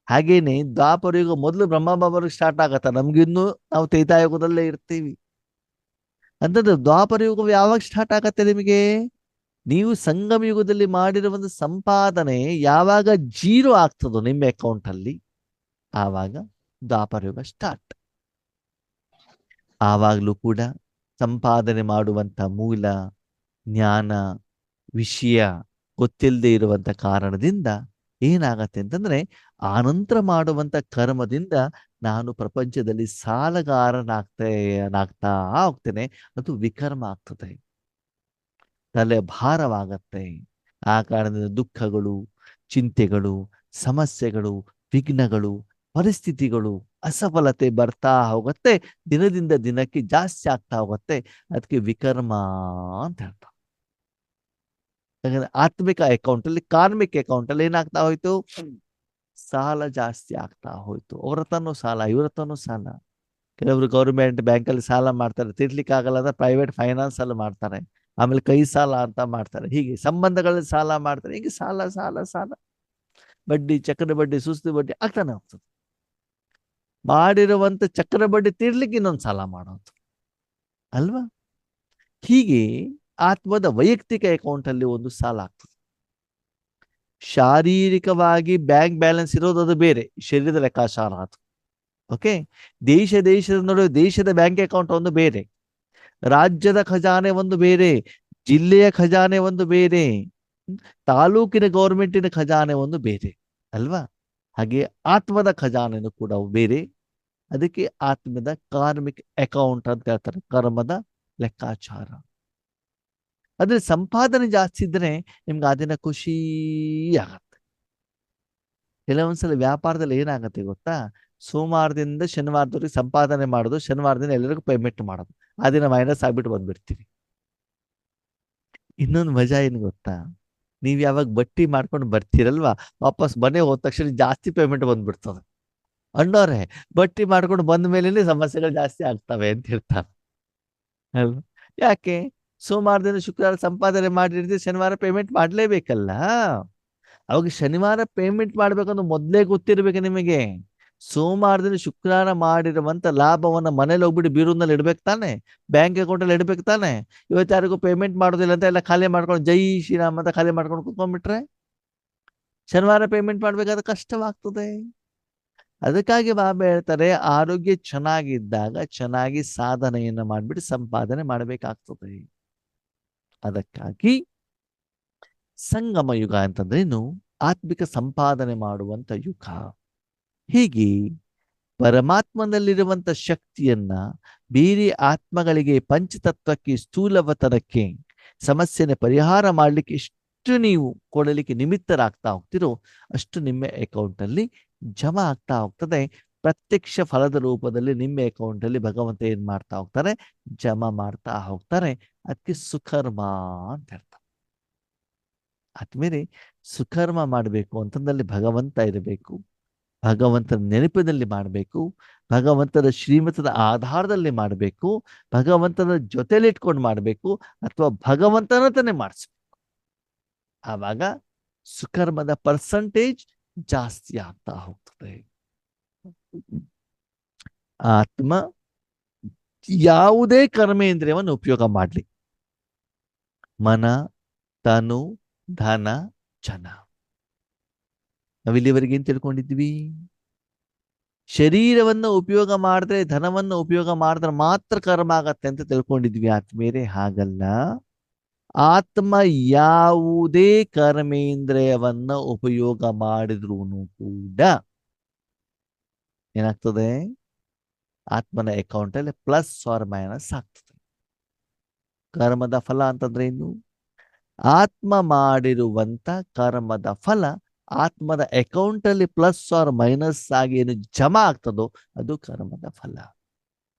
Speaker 1: ಹಾಗೇನೆ ದ್ವಾಪರ ಯುಗ ಮೊದಲು ಬ್ರಹ್ಮಬಾಬರಿಗೆ ಸ್ಟಾರ್ಟ್ ಆಗತ್ತ, ನಮ್ಗಿನ್ನೂ ನಾವು ತ್ರೇತಾಯುಗದಲ್ಲೇ ಇರ್ತೀವಿ. ಅಂತಂದ್ರೆ ದ್ವಾಪರ ಯುಗ ಯಾವಾಗ ಸ್ಟಾರ್ಟ್ ಆಗತ್ತೆ ನಿಮಗೆ? ನೀವು ಸಂಗಮ ಯುಗದಲ್ಲಿ ಮಾಡಿರುವಂತ ಸಂಪಾದನೆ ಯಾವಾಗ ಜೀರೋ ಆಗ್ತದೋ ನಿಮ್ಮ ಅಕೌಂಟ್ ಅಲ್ಲಿ, ಆವಾಗ ದ್ವಾಪರ ಯುಗ ಸ್ಟಾರ್ಟ್. ಆವಾಗಲೂ ಕೂಡ ಸಂಪಾದನೆ ಮಾಡುವಂತ ಮೂಲ ಜ್ಞಾನ ವಿಷಯ ಗೊತ್ತಿಲ್ಲದೆ ಇರುವಂತ ಕಾರಣದಿಂದ ಏನಾಗತ್ತೆ ಅಂತಂದ್ರೆ, ಆನಂತರ ಮಾಡುವಂತ ಕರ್ಮದಿಂದ ನಾನು ಪ್ರಪಂಚದಲ್ಲಿ ಸಾಲಗಾರನಾಗ್ತಾ ಹೋಗ್ತೇನೆ. ಅದು ವಿಕರ್ಮ ಆಗ್ತದೆ, ತಲೆ ಭಾರವಾಗತ್ತೆ. ಆ ಕಾರಣದಿಂದ ದುಃಖಗಳು, ಚಿಂತೆಗಳು, ಸಮಸ್ಯೆಗಳು, ವಿಘ್ನಗಳು, ಪರಿಸ್ಥಿತಿಗಳು, ಅಸಫಲತೆ ಬರ್ತಾ ಹೋಗುತ್ತೆ. ದಿನದಿಂದ ದಿನಕ್ಕೆ ಜಾಸ್ತಿ ಆಗ್ತಾ ಹೋಗುತ್ತೆ. ಅದಕ್ಕೆ ವಿಕರ್ಮ ಅಂತ ಹೇಳ್ತಾರೆ. ಯಾಕಂದ್ರೆ ಆತ್ಮಿಕ ಅಕೌಂಟ್ ಅಲ್ಲಿ, ಕಾರ್ಮಿಕ ಅಕೌಂಟ್ ಅಲ್ಲಿ ಏನಾಗ್ತಾ ಹೋಯ್ತು? ಸಾಲ ಜಾಸ್ತಿ ಆಗ್ತಾ ಹೋಯ್ತು. ಅವ್ರ ಹತ್ರನೂ ಸಾಲ, ಇವ್ರ ಹತ್ರನೂ ಸಾಲ. ಕೆಲವರು ಗೌರ್ಮೆಂಟ್ ಬ್ಯಾಂಕಲ್ಲಿ ಸಾಲ ಮಾಡ್ತಾರೆ, ತೀರ್ಲಿಕ್ಕೆ ಆಗಲ್ಲ ಅಂದ್ರೆ ಪ್ರೈವೇಟ್ ಫೈನಾನ್ಸ್ ಅಲ್ಲಿ ಮಾಡ್ತಾರೆ, ಆಮೇಲೆ ಕೈ ಸಾಲ ಅಂತ ಮಾಡ್ತಾರೆ. ಹೀಗೆ ಸಂಬಂಧಗಳಲ್ಲಿ ಸಾಲ ಮಾಡ್ತಾರೆ. ಹೀಗೆ ಸಾಲ ಸಾಲ ಸಾಲ, ಬಡ್ಡಿ, ಚಕ್ರ ಬಡ್ಡಿ, ಸುಸ್ತು ಬಡ್ಡಿ ಆಗ್ತಾನೆ ಹೋಗ್ತದೆ. ಮಾಡಿರುವಂತ ಚಕ್ರ ಬಡ್ಡಿ ತೀರ್ಲಿಕ್ಕೆ ಇನ್ನೊಂದು ಸಾಲ ಮಾಡೋದು ಅಲ್ವಾ? ಹೀಗೆ ಆತ್ಮದ ವೈಯಕ್ತಿಕ ಅಕೌಂಟ್ ಅಲ್ಲಿ ಒಂದು ಸಾಲ ಆಗ್ತದೆ. ಶಾರೀರಿಕವಾಗಿ ಬ್ಯಾಂಕ್ ಬ್ಯಾಲೆನ್ಸ್ ಇರೋದು ಅದು ಬೇರೆ, ಶರೀರದ ಲೆಕ್ಕಾಚಾರ ಅದು. ಓಕೆ, ದೇಶದ ನಡುವೆ ದೇಶದ ಬ್ಯಾಂಕ್ ಅಕೌಂಟ್ ಒಂದು ಬೇರೆ, ರಾಜ್ಯದ ಖಜಾನೆ ಒಂದು ಬೇರೆ, ಜಿಲ್ಲೆಯ ಖಜಾನೆ ಒಂದು ಬೇರೆ, ತಾಲೂಕಿನ ಗೌರ್ಮೆಂಟಿನ ಖಜಾನೆ ಒಂದು ಬೇರೆ ಅಲ್ವಾ? ಹಾಗೆ ಆತ್ಮದ ಖಜಾನೆನೂ ಕೂಡ ಬೇರೆ. ಅದಕ್ಕೆ ಆತ್ಮದ ಕಾರ್ಮಿಕ್ ಅಕೌಂಟ್ ಅಂತ ಹೇಳ್ತಾರೆ, ಕರ್ಮದ ಲೆಕ್ಕಾಚಾರ. ಅದ್ರ ಸಂಪಾದನೆ ಜಾಸ್ತಿ ಇದ್ರೆ ನಿಮ್ಗೆ ಆ ದಿನ ಖುಷಿ ಆಗತ್ತೆ. ಕೆಲವೊಂದ್ಸಲ ವ್ಯಾಪಾರದಲ್ಲಿ ಏನಾಗತ್ತೆ ಗೊತ್ತಾ, ಸೋಮವಾರದಿಂದ ಶನಿವಾರದವರೆಗೆ ಸಂಪಾದನೆ ಮಾಡೋದು, ಶನಿವಾರದಿಂದ ಎಲ್ಲರಿಗೂ ಪೇಮೆಂಟ್ ಮಾಡೋದು, ಆ ದಿನ ಮೈನಸ್ ಆಗ್ಬಿಟ್ಟು ಬಂದ್ಬಿಡ್ತೀವಿ. ಇನ್ನೊಂದು ಮಜಾ ಏನು ಗೊತ್ತಾ, ನೀವ್ ಯಾವಾಗ ಬಟ್ಟಿ ಮಾಡ್ಕೊಂಡು ಬರ್ತೀರಲ್ವಾ, ವಾಪಸ್ ಮನೆ ಹೋದ ತಕ್ಷಣ ಜಾಸ್ತಿ ಪೇಮೆಂಟ್ ಬಂದ್ಬಿಡ್ತದೆ. ಅಣ್ಣವ್ರೆ, ಬಟ್ಟಿ ಮಾಡ್ಕೊಂಡು ಬಂದ ಮೇಲೆ ಸಮಸ್ಯೆಗಳು ಜಾಸ್ತಿ ಆಗ್ತವೆ ಅಂತ ಹೇಳ್ತಾರೆ ಅಲ್ವಾ. ಯಾಕೆ? ಸೋಮವಾರದಿಂದ ಶುಕ್ರವಾರ ಸಂಪಾದನೆ ಮಾಡಿರ್ತೀವಿ, ಶನಿವಾರ ಪೇಮೆಂಟ್ ಮಾಡ್ಲೇಬೇಕಲ್ಲ. ಅವಾಗ ಶನಿವಾರ ಪೇಮೆಂಟ್ ಮಾಡ್ಬೇಕಂದ್ರೆ ಮೊದ್ಲೇ ಗೊತ್ತಿರ್ಬೇಕು ನಿಮಗೆ. ಸೋಮವಾರದಿಂದ ಶುಕ್ರವಾರ ಮಾಡಿರುವಂತ ಲಾಭವನ್ನ ಮನೇಲಿ ಹೋಗ್ಬಿಟ್ಟು ಬೀರೂನಲ್ಲಿ ಇಡ್ಬೇಕು ತಾನೆ, ಬ್ಯಾಂಕ್ ಅಕೌಂಟ್ ಅಲ್ಲಿ ಇಡ್ಬೇಕು ತಾನೆ. ಇವತ್ತು ಯಾರಿಗೂ ಪೇಮೆಂಟ್ ಮಾಡೋದಿಲ್ಲ ಅಂತ ಎಲ್ಲ ಖಾಲಿ ಮಾಡ್ಕೊಂಡು ಜೈ ಶ್ರೀರಾಮ್ ಅಂತ ಖಾಲಿ ಮಾಡ್ಕೊಂಡು ಕುತ್ಕೊಂಡ್ಬಿಟ್ರೆ ಶನಿವಾರ ಪೇಮೆಂಟ್ ಮಾಡ್ಬೇಕಾದ್ರೆ ಕಷ್ಟವಾಗ್ತದೆ. ಅದಕ್ಕಾಗಿ ಬಾಬಾ ಹೇಳ್ತಾರೆ, ಆರೋಗ್ಯ ಚೆನ್ನಾಗಿದ್ದಾಗ ಚೆನ್ನಾಗಿ ಸಾಧನೆಯನ್ನ ಮಾಡ್ಬಿಟ್ಟು ಸಂಪಾದನೆ ಮಾಡಬೇಕಾಗ್ತದೆ. ಅದಕ್ಕಾಗಿ ಸಂಗಮ ಯುಗ ಅಂತಂದ್ರೇನು? ಆತ್ಮಿಕ ಸಂಪಾದನೆ ಮಾಡುವಂತ ಯುಗ. ಹೀಗೆ ಪರಮಾತ್ಮನಲ್ಲಿರುವಂತ ಶಕ್ತಿಯನ್ನ ಬೇರೆ ಆತ್ಮಗಳಿಗೆ, ಪಂಚತತ್ವಕ್ಕೆ, ಸ್ಥೂಲವತನಕ್ಕೆ ಸಮಸ್ಯೆನ ಪರಿಹಾರ ಮಾಡ್ಲಿಕ್ಕೆ ಎಷ್ಟು ನೀವು ಕೊಡಲಿಕ್ಕೆ ನಿಮಿತ್ತರಾಗ್ತಾ ಹೋಗ್ತಿರೋ ಅಷ್ಟು ನಿಮ್ಮ ಅಕೌಂಟ್ ಅಲ್ಲಿ ಜಮಾ ಆಗ್ತಾ ಹೋಗ್ತದೆ. ಪ್ರತ್ಯಕ್ಷ ಫಲದ ರೂಪದಲ್ಲಿ ನಿಮ್ಮ ಅಕೌಂಟ್ ಅಲ್ಲಿ ಭಗವಂತ ಏನ್ ಮಾಡ್ತಾ ಹೋಗ್ತಾರೆ? ಜಮಾ ಮಾಡ್ತಾ ಹೋಗ್ತಾರೆ. ಅದಕ್ಕೆ ಸುಕರ್ಮ ಅಂತ ಹೇಳ್ತಾರೆ. ಆದ್ಮೇಲೆ ಸುಕರ್ಮ ಮಾಡಬೇಕು ಅಂತಂದಲ್ಲಿ ಭಗವಂತ ಇರಬೇಕು, ಭಗವಂತನ ನೆನಪಿನಲ್ಲಿ ಮಾಡಬೇಕು, ಭಗವಂತನ ಶ್ರೀಮತದ ಆಧಾರದಲ್ಲಿ ಮಾಡಬೇಕು, ಭಗವಂತನ ಜೊತೆಲಿ ಇಟ್ಕೊಂಡು ಮಾಡಬೇಕು, ಅಥವಾ ಭಗವಂತನ ತಾನೇ ಮಾಡಿಸ್ಬೇಕು. ಆವಾಗ ಸುಕರ್ಮದ ಪರ್ಸಂಟೇಜ್ ಜಾಸ್ತಿ ಆಗ್ತಾ ಹೋಗ್ತದೆ. ಆತ್ಮ ಯಾವುದೇ ಕರ್ಮೇಂದ್ರಿಯವನ್ನು ಉಪಯೋಗ ಮಾಡ್ಲಿ, ಮನ, ತನು, ಧನ, ಜನ. ನಾವಿಲ್ಲಿವರೆಗೆ ಏನ್ ತಿಳ್ಕೊಂಡಿದ್ವಿ? ಶರೀರವನ್ನ ಉಪಯೋಗ ಮಾಡಿದ್ರೆ, ಧನವನ್ನ ಉಪಯೋಗ ಮಾಡಿದ್ರೆ ಮಾತ್ರ ಕರ್ಮ ಆಗತ್ತೆ ಅಂತ ತಿಳ್ಕೊಂಡಿದ್ವಿ. ಆತ್ಮೇರೆ ಹಾಗಲ್ಲ. ಆತ್ಮ ಯಾವುದೇ ಕರ್ಮೇಂದ್ರಿಯವನ್ನ ಉಪಯೋಗ ಮಾಡಿದ್ರು ಕೂಡ ಏನಾಗ್ತದೆ? ಆತ್ಮನ ಅಕೌಂಟ್ ಅಲ್ಲಿ ಪ್ಲಸ್ ಆರ್ ಮೈನಸ್ ಆಗ್ತದೆ. ಕರ್ಮದ ಫಲ ಅಂತಂದ್ರೆ ಏನು? ಆತ್ಮ ಮಾಡಿರುವಂತ ಕರ್ಮದ ಫಲ ಆತ್ಮದ ಅಕೌಂಟ್ ಅಲ್ಲಿ ಪ್ಲಸ್ ಆರ್ ಮೈನಸ್ ಆಗಿ ಏನು ಜಮಾ ಆಗ್ತದೋ ಅದು ಕರ್ಮದ ಫಲ.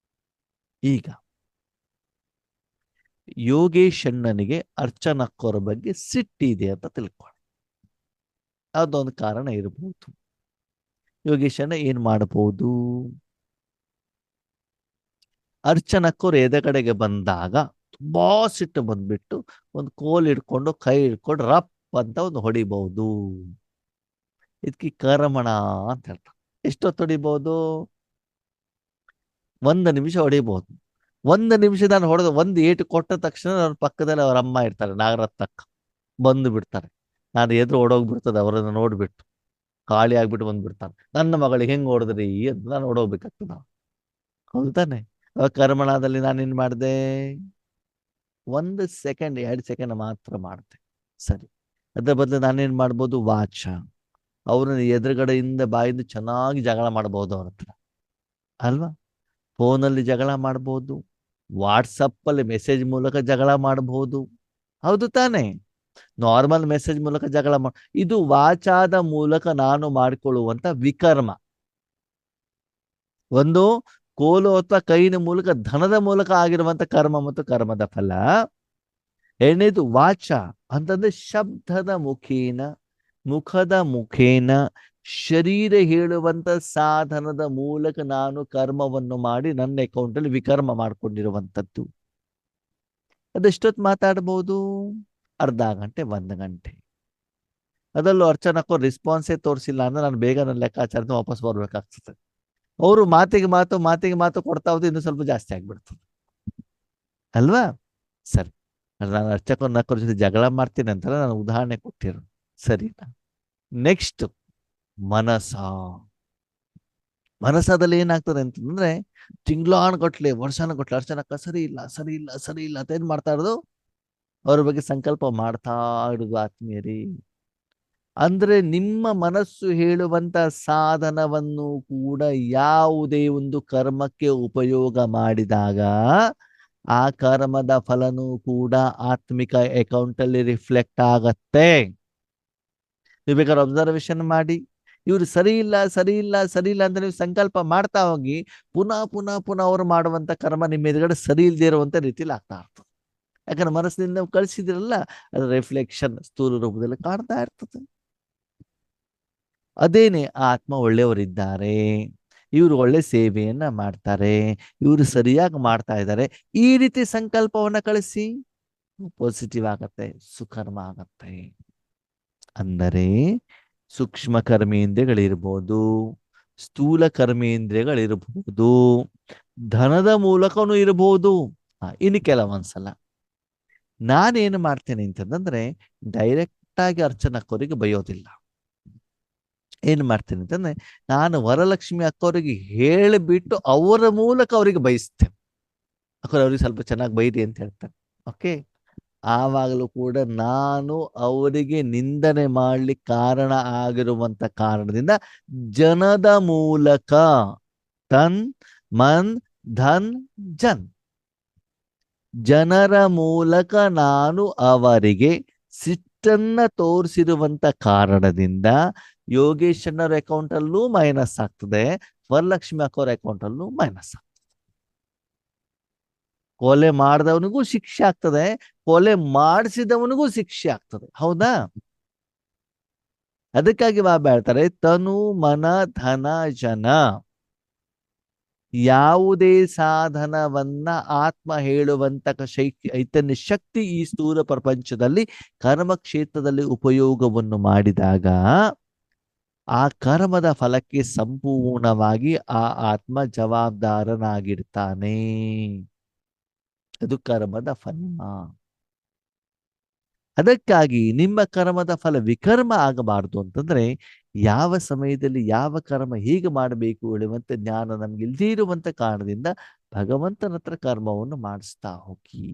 Speaker 1: ಈಗ ಯೋಗೇಶ್ ಅಣ್ಣನಿಗೆ ಅರ್ಚನಕ್ಕವರ ಬಗ್ಗೆ ಸಿಟ್ಟಿದೆ ಅಂತ ತಿಳ್ಕೊಳ್ಳಿ. ಅದೊಂದು ಕಾರಣ ಇರಬಹುದು. ಯೋಗೇಶ್ ಅಣ್ಣ ಏನ್ ಮಾಡಬಹುದು? ಅರ್ಚನಕ್ಕವ್ರು ಎದೆಗಡೆಗೆ ಬಂದಾಗ ತುಂಬಾ ಸಿಟ್ಟು ಬಂದ್ಬಿಟ್ಟು ಒಂದು ಕೋಲ್ ಹಿಡ್ಕೊಂಡು ಕೈ ಹಿಡ್ಕೊಂಡು ರಪ್ ಅಂತ ಒಂದು ಹೊಡಿಬಹುದು. ಇದಕ್ಕೆ ಕರ್ಮಣ ಅಂತ ಹೇಳ್ತಾರೆ. ಎಷ್ಟೊತ್ತು ಹೊಡಿಬಹುದು? 1 ನಿಮಿಷ ಹೊಡಿಬಹುದು. 1 ನಿಮಿಷ ನಾನು ಹೊಡೆದ ಒಂದು ಏಟು ಕೊಟ್ಟ ತಕ್ಷಣ ಅವ್ರ ಪಕ್ಕದಲ್ಲಿ ಅವ್ರ ಅಮ್ಮ ಇರ್ತಾರೆ, ನಾಗರತ್ನಕ್ಕ, ಬಂದು ಬಿಡ್ತಾರೆ. ನಾನು ಎದುರು ಓಡೋಗ್ಬಿಡ್ತದೆ ಅವರನ್ನ ನೋಡ್ಬಿಟ್ಟು, ಖಾಲಿ ಆಗ್ಬಿಟ್ಟು ಬಂದ್ಬಿಡ್ತಾನೆ. ನನ್ನ ಮಗಳಿಗೆ ಹೆಂಗ್ ಹೊಡೆದ್ರಿ ಅಂತ ನಾನು ಓಡೋಗ್ಬೇಕಾಗ್ತದೆ. ನಾವು ಹೌದು ತಾನೆ? ಕರ್ಮಣದಲ್ಲಿ ನಾನೇನ್ ಮಾಡಿದೆ? 1 ಸೆಕೆಂಡ್ 2 ಸೆಕೆಂಡ್ ಮಾತ್ರ ಮಾಡಿದೆ. ಸರಿ, ಅದ್ರ ಬದಲು ನಾನೇನ್ ಮಾಡ್ಬೋದು? ವಾಚ, ಅವ್ರನ್ನ ಎದುರುಗಡೆಯಿಂದ ಬಾಯಿಂದ ಚೆನ್ನಾಗಿ ಜಗಳ ಮಾಡ್ಬೋದು ಅವ್ರ ಹತ್ರ ಅಲ್ವಾ. ಫೋನಲ್ಲಿ ಜಗಳ ಮಾಡ್ಬೋದು, ವಾಟ್ಸಪ್ ಅಲ್ಲಿ ಮೆಸೇಜ್ ಮೂಲಕ ಜಗಳ ಮಾಡಬಹುದು. ಹೌದು ತಾನೆ? ನಾರ್ಮಲ್ ಮೆಸೇಜ್ ಮೂಲಕ ಜಗಳ ಇದು ವಾಚಾದ ಮೂಲಕ ನಾನು ಮಾಡಿಕೊಳ್ಳುವಂತ ವಿಕರ್ಮ. ಒಂದು ಕೋಲು ಅಥವಾ ಕೈನ ಮೂಲಕ, ಧನದ ಮೂಲಕ ಆಗಿರುವಂತ ಕರ್ಮ ಮತ್ತು ಕರ್ಮದ ಫಲ. ಎರಡನೇದು ವಾಚ ಅಂತಂದ್ರೆ ಶಬ್ದದ ಮುಖೇನ, ಮುಖದ ಮುಖೇನ, ಶರೀರ ಹೇಳುವಂತ ಸಾಧನದ ಮೂಲಕ ನಾನು ಕರ್ಮವನ್ನು ಮಾಡಿ ನನ್ನ ಅಕೌಂಟ್ ಅಲ್ಲಿ ವಿಕರ್ಮ ಮಾಡ್ಕೊಂಡಿರುವಂಥದ್ದು. ಅದೆಷ್ಟೊತ್ತು ಮಾತಾಡಬಹುದು? ಅರ್ಧ ಗಂಟೆ, 1 ಗಂಟೆ. ಅದರಲ್ಲೂ ಅರ್ಚನಕ್ಕೂ ರೆಸ್ಪಾನ್ಸೇ ತೋರಿಸಿಲ್ಲ ಅಂದ್ರೆ ನಾನು ಬೇಗ ನನ್ನ ಲೆಕ್ಕಾಚಾರದ ವಾಪಸ್ ಬರ್ಬೇಕಾಗ್ತದೆ. ಅವರು ಮಾತಿಗೆ ಮಾತು ಕೊಡ್ತಾ ಹೋದ್ರೆ ಇನ್ನೂ ಸ್ವಲ್ಪ ಜಾಸ್ತಿ ಆಗ್ಬಿಡ್ತದೆ ಅಲ್ವಾ. ಸರಿ, ನಾನು ಅರ್ಚಕರ ಜೊತೆ ಜಗಳ ಮಾಡ್ತೀನಿ ಅಂತ ನಾನು ಉದಾಹರಣೆ ಕೊಟ್ಟಿರೋ, ಸರಿನಾ? ನೆಕ್ಸ್ಟ್ ಮನಸ್ಸಾದಲ್ಲಿ ಏನಾಗ್ತದೆ ಅಂತಂದ್ರೆ ತಿಂಗಳಾನುಗಟ್ಲೆ, ವರ್ಷಾನುಗಟ್ಲೆ ಅರ್ಚನಕ್ಕ ಸರಿ ಇಲ್ಲ ಅಂತ ಏನ್ ಮಾಡ್ತಾ ಇರೋದು? ಅವ್ರ ಬಗ್ಗೆ ಸಂಕಲ್ಪ ಮಾಡ್ತಾ ಇರೋದು ಆತ್ಮೀಯರೇ. ಅಂದ್ರೆ ನಿಮ್ಮ ಮನಸ್ಸು ಹೇಳುವಂತ ಸಾಧನವನ್ನು ಕೂಡ ಯಾವುದೇ ಒಂದು ಕರ್ಮಕ್ಕೆ ಉಪಯೋಗ ಮಾಡಿದಾಗ ಆ ಕರ್ಮದ ಫಲನೂ ಕೂಡ ಆತ್ಮಿಕ ಅಕೌಂಟ್ ಅಲ್ಲಿ ರಿಫ್ಲೆಕ್ಟ್ ಆಗತ್ತೆ. ನೀವು ಬೇಕಾದ್ರೆ ಅಬ್ಸರ್ವೇಷನ್ ಮಾಡಿ. ಇವ್ರು ಸರಿ ಇಲ್ಲ ಸರಿ ಇಲ್ಲ ಸರಿ ಇಲ್ಲ ಅಂತ ನೀವು ಸಂಕಲ್ಪ ಮಾಡ್ತಾ ಹೋಗಿ, ಪುನಃ ಪುನಃ ಪುನಃ ಅವರು ಮಾಡುವಂತ ಕರ್ಮ ನಿಮ್ಮ ಎದುರುಗಡೆ ಸರಿ ಇಲ್ಲದೆ ಇರುವಂತ ರೀತಿಯಲ್ಲಿ ಆಗ್ತಾ ಇರ್ತದೆ. ಯಾಕಂದ್ರೆ ಮನಸ್ಸಿನಿಂದ ನೀವು ಕಳಿಸಿದಿರಲ್ಲ, ಅದ್ರ ರಿಫ್ಲೆಕ್ಷನ್ ಸ್ಥೂಲ ರೂಪದಲ್ಲಿ ಕಾಣ್ತಾ ಇರ್ತದೆ. ಅದೇನೆ ಆತ್ಮ ಒಳ್ಳೆಯವರಿದ್ದಾರೆ, ಇವರು ಒಳ್ಳೆ ಸೇವೆಯನ್ನ ಮಾಡ್ತಾರೆ, ಇವರು ಸರಿಯಾಗಿ ಮಾಡ್ತಾ ಇದ್ದಾರೆ, ಈ ರೀತಿ ಸಂಕಲ್ಪವನ್ನ ಕಳಿಸಿ ಪಾಸಿಟಿವ್ ಆಗತ್ತೆ, ಸುಕರ್ಮ ಆಗತ್ತೆ. ಅಂದರೆ ಸೂಕ್ಷ್ಮ ಕರ್ಮೇಂದ್ರಿಯಗಳಿರ್ಬೋದು, ಸ್ಥೂಲ ಕರ್ಮೇಂದ್ರಿಯಗಳಿರ್ಬೋದು, ಧನದ ಮೂಲಕನೂ ಇರಬಹುದು. ಇನ್ನು ಕೆಲವೊಂದ್ಸಲ ನಾನೇನು ಮಾಡ್ತೇನೆ ಅಂತಂದ್ರೆ, ಡೈರೆಕ್ಟ್ ಆಗಿ ಅರ್ಚನಕ್ಕವರಿಗೆ ಬಯೋದಿಲ್ಲ. ಏನ್ ಮಾಡ್ತೇನೆ ಅಂತಂದ್ರೆ, ನಾನು ವರಲಕ್ಷ್ಮಿ ಅಕ್ಕವರಿಗೆ ಹೇಳಿಬಿಟ್ಟು ಅವರ ಮೂಲಕ ಅವರಿಗೆ ಬಯಸ್ತೇನೆ. ಅಕ್ಕವ್ರು ಅವ್ರಿಗೆ ಸ್ವಲ್ಪ ಚೆನ್ನಾಗಿ ಬೈರಿ ಅಂತ ಹೇಳ್ತಾರೆ. ಓಕೆ, ಆವಾಗಲೂ ಕೂಡ ನಾನು ಅವರಿಗೆ ನಿಂದನೆ ಮಾಡ್ಲಿಕ್ಕೆ ಕಾರಣ ಆಗಿರುವಂತ ಕಾರಣದಿಂದ ಜನದ ಮೂಲಕ, ತನ್ ಮನ್ ಧನ್ ಜನ್, ಜನರ ಮೂಲಕ ನಾನು ಅವರಿಗೆ ಸಿಟ್ಟನ್ನ ತೋರಿಸಿರುವಂತ ಕಾರಣದಿಂದ ಯೋಗೇಶ್ ಅಣ್ಣವ್ರ ಅಕೌಂಟ್ ಅಲ್ಲೂ ಮೈನಸ್ ಆಗ್ತದೆ, ವರಲಕ್ಷ್ಮಿ ಅಕ್ಕವ್ರ ಅಕೌಂಟ್ ಅಲ್ಲೂ ಮೈನಸ್ ಆಗ್ತದೆ. ಕೊಲೆ ಮಾಡಿದವನಿಗೂ ಶಿಕ್ಷೆ ಆಗ್ತದೆ, ಕೊಲೆ ಮಾಡಿಸಿದವನಿಗೂ ಶಿಕ್ಷೆ ಆಗ್ತದೆ. ಹೌದಾ? ಅದಕ್ಕಾಗಿ ಬಾಬಾ ಹೇಳ್ತಾರೆ, ತನು ಮನ ಧನ ಜನ. ಯಾವುದೇ ಸಾಧನವನ್ನ ಆತ್ಮ ಹೇಳುವಂತ ಚೈತನ್ಯ ಶಕ್ತಿ ಈ ಸ್ಥೂಲ ಪ್ರಪಂಚದಲ್ಲಿ ಕರ್ಮ ಕ್ಷೇತ್ರದಲ್ಲಿ ಉಪಯೋಗವನ್ನು ಮಾಡಿದಾಗ ಆ ಕರ್ಮದ ಫಲಕ್ಕೆ ಸಂಪೂರ್ಣವಾಗಿ ಆ ಆತ್ಮ ಜವಾಬ್ದಾರನಾಗಿರ್ತಾನೆ. ಅದು ಕರ್ಮದ ಫಲ. ಅದಕ್ಕಾಗಿ ನಿಮ್ಮ ಕರ್ಮದ ಫಲ ವಿಕರ್ಮ ಆಗಬಾರದು ಅಂತಂದ್ರೆ, ಯಾವ ಸಮಯದಲ್ಲಿ ಯಾವ ಕರ್ಮ ಹೇಗೆ ಮಾಡಬೇಕು ಹೇಳುವಂತ ಜ್ಞಾನ ನಮ್ಗೆ ಇಲ್ದೇ ಇರುವಂತ ಕಾರಣದಿಂದ ಭಗವಂತನ ಹತ್ರ ಕರ್ಮವನ್ನು ಮಾಡಿಸ್ತಾ ಹೋಗಿ.